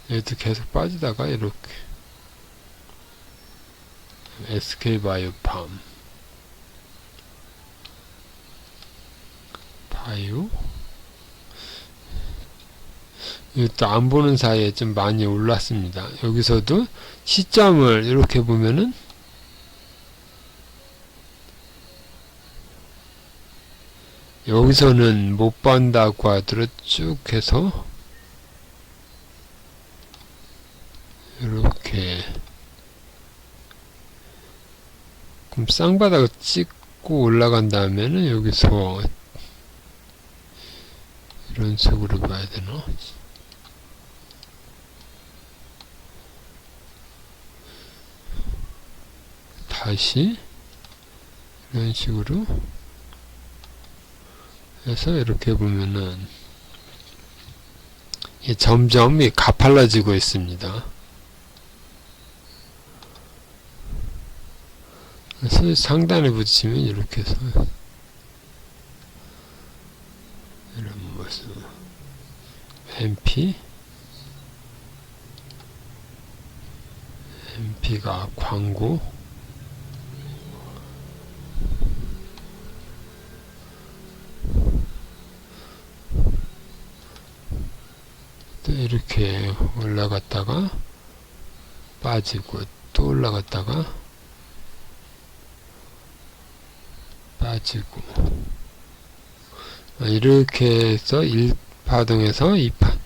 얘도 계속 빠지다가 이렇게 SK바이오팜, 바이오, 이것도 안 보는 사이에 좀 많이 올랐습니다. 여기서도 시점을 이렇게 보면은 여기서는 못 본다고 하더라도 쭉 해서 이렇게, 그럼 쌍바닥을 찍고 올라간 다음에는 여기서 이런 식으로 봐야 되나? 다시 이런 식으로 해서 이렇게 보면은 점점 가팔라지고 있습니다. 그래서 상단에 붙이면 이렇게 해서 이런 모습. MP가 광고, 또 이렇게 올라갔다가 빠지고, 또 올라갔다가 빠지고, 이렇게 해서 1파동에서 2파,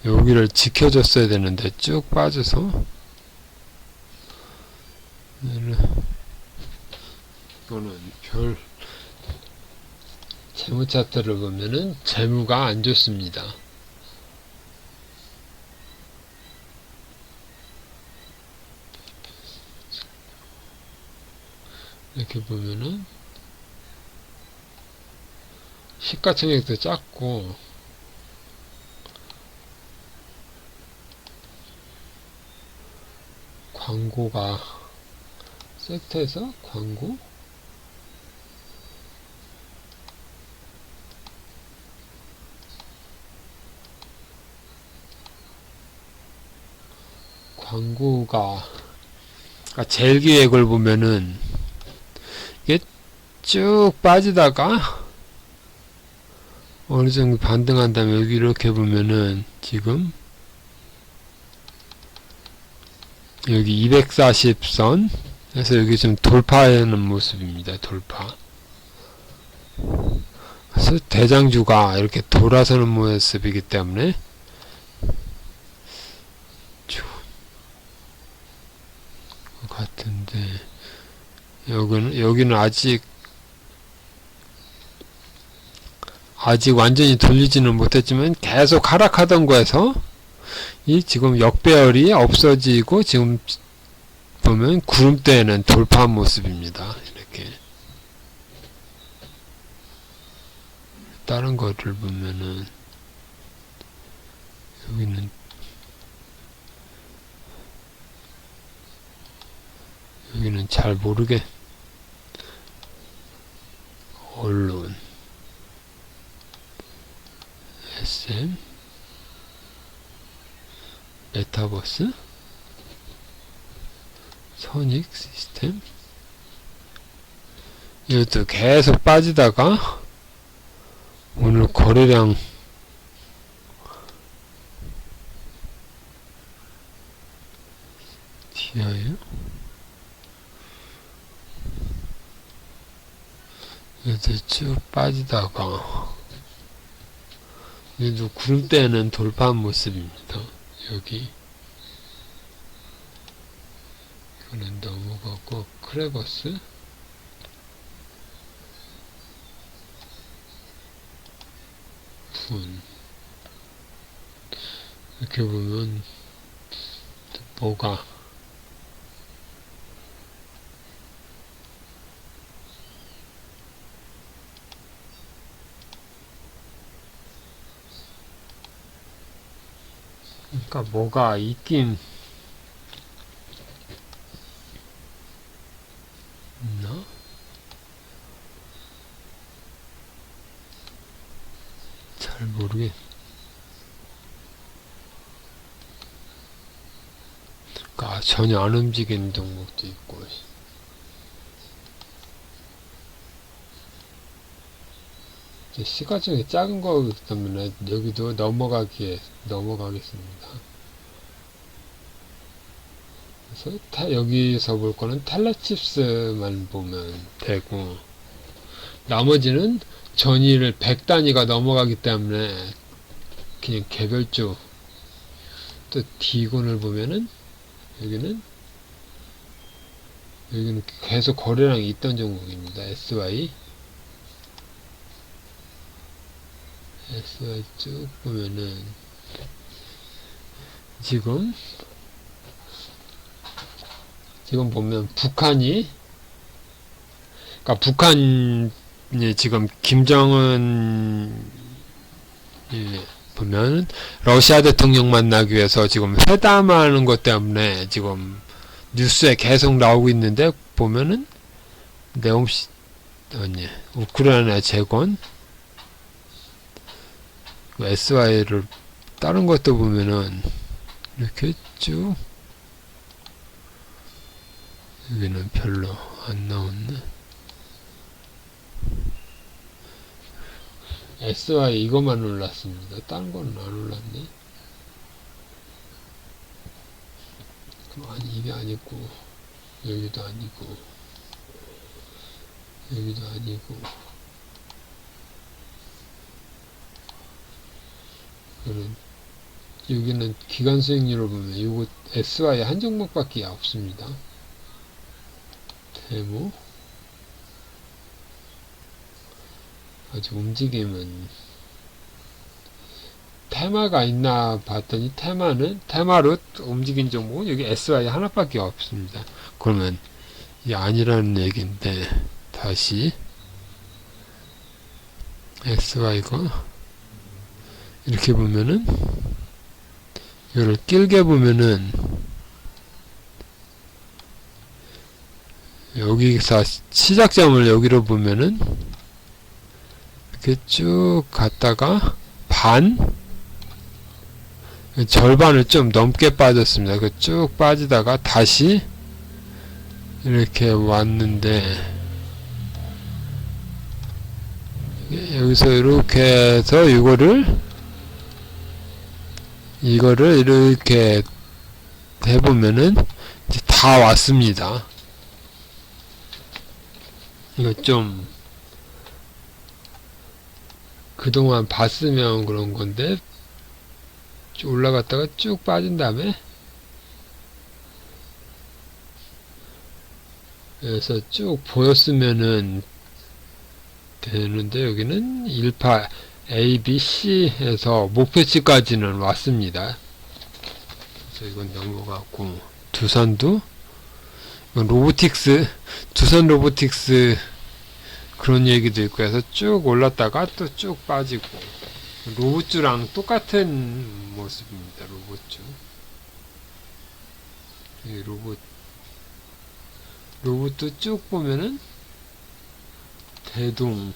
여기를 지켜줬어야 되는데 쭉 빠져서, 이거는 별 재무 차트를 보면은 재무가 안 좋습니다. 이렇게 보면은 시가총액도 작고, 광고가 섹터에서 광고가 젤기획을 보면은 이게 쭉 빠지다가 어느 정도 반등한 다음에 여기 이렇게 보면은 지금 여기 240선 해서 여기 좀 돌파하는 모습입니다. 돌파. 그래서 대장주가 이렇게 돌아서는 모습이기 때문에 같은데, 여기는 아직 완전히 돌리지는 못했지만 계속 하락하던 거에서 이 지금 역배열이 없어지고, 지금 보면 구름대에는 돌파한 모습입니다. 이렇게 다른 거를 보면은 여기는 잘 모르게, 언론, 시스템, 메타버스, 소닉 시스템. 이것도 계속 빠지다가 오늘 거래량 디아요? 이것도 쭉 빠지다가 얘도 구름대는 돌파한 모습입니다. 여기 이거는 넘어가고 크레버스 분 이렇게 보면 뭐가 그러니까 뭐가 있긴 있나? 잘 모르겠. 그러니까 전혀 안 움직이는 종목도 있고. 시가총이 작은 거기 때문에 여기도 넘어가겠습니다. 그래서 여기서 볼 거는 텔레칩스만 보면 되고, 나머지는 전일을 100단위가 넘어가기 때문에 그냥 개별주. 또 D군을 보면은 여기는 계속 거래량이 있던 종목입니다. SY 쭉 보면은 지금 보면 북한이, 그러니까 북한이 지금 김정은 보면 러시아 대통령 만나기 위해서 지금 회담하는 것 때문에 지금 뉴스에 계속 나오고 있는데, 보면은 우크라이나 재건 SY를 다른 것도 보면은 이렇게 쭉 여기는 별로 안 나왔네. SY 이것만 올랐습니다. 다른 거는 안 올랐네. 아니, 이게 아니고 여기도 아니고 여기도 아니고 여기는 기간 수익률을 보면 이거 SY 한 종목밖에 없습니다. 데모 아직 움직임은 테마가 있나 봤더니 테마로 움직인 종목은 여기 SY 하나밖에 없습니다. 그러면 이게 아니라는 얘기인데, 다시 SY가 이렇게 보면은, 이거를 길게 보면은 여기서 시작점을 여기로 보면은 이렇게 쭉 갔다가 절반을 좀 넘게 빠졌습니다. 쭉 빠지다가 다시 이렇게 왔는데, 여기서 이렇게 해서 이거를 이렇게 해보면은 이제 다 왔습니다. 이거 좀 그동안 봤으면 그런 건데, 쭉 올라갔다가 쭉 빠진 다음에 그래서 쭉 보였으면은 되는데, 여기는 18 A, B, C에서 목표치까지는 왔습니다. 그래서 이건 넘어가고, 두산도 이건 두산 로보틱스 그런 얘기도 있고 해서 쭉 올랐다가 또 쭉 빠지고, 로봇주랑 똑같은 모습입니다. 로봇주. 이 로봇도 쭉 보면은 대동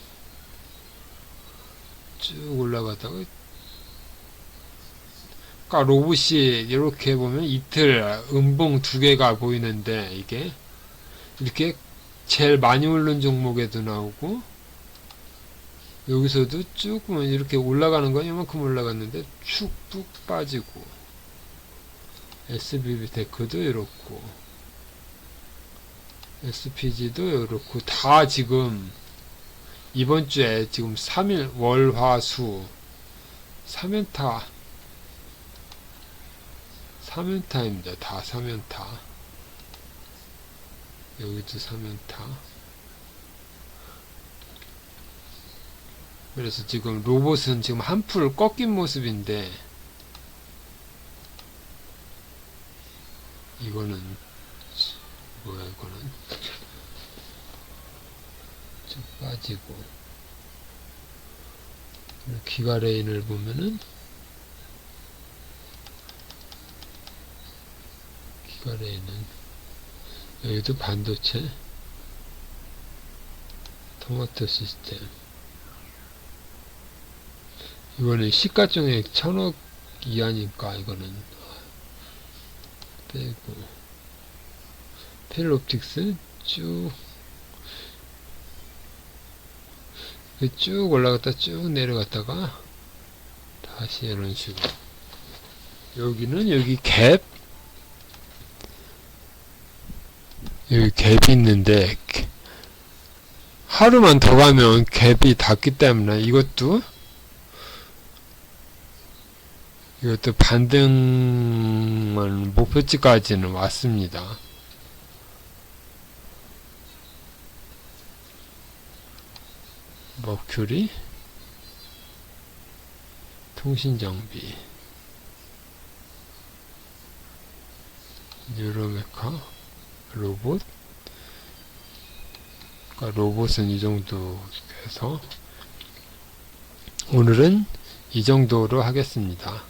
쭉 올라가다가 그러니까 로봇이 이렇게 보면 이틀 음봉 두 개가 보이는데 이게 이렇게 제일 많이 오른 종목에도 나오고 여기서도 쭉 이렇게 올라가는 건 이만큼 올라갔는데 축뚝 빠지고 SBB 테크도 이렇고 SPG도 이렇고 다 지금 이번 주에 지금 3일 월, 화, 수 3연타입니다. 다 3연타. 여기도 3연타. 그래서 지금 로봇은 지금 한풀 꺾인 모습인데 이거는 뭐야 이거는 좀 빠지고 기가레인을 보면은 기가레인은 여기도 반도체 토마토 시스템 이거는 시가총액 1000억 이하니까 이거는 빼고 펠옵틱스 쭉 올라갔다 쭉 내려갔다가 다시 이런 식으로 여기는 여기 갭 여기 갭이 있는데 하루만 더 가면 갭이 닿기 때문에 이것도 반등은 목표치까지는 왔습니다. 머큐리 통신장비 뉴로메카 로봇 그러니까 로봇은 이 정도 해서 오늘은 이 정도로 하겠습니다.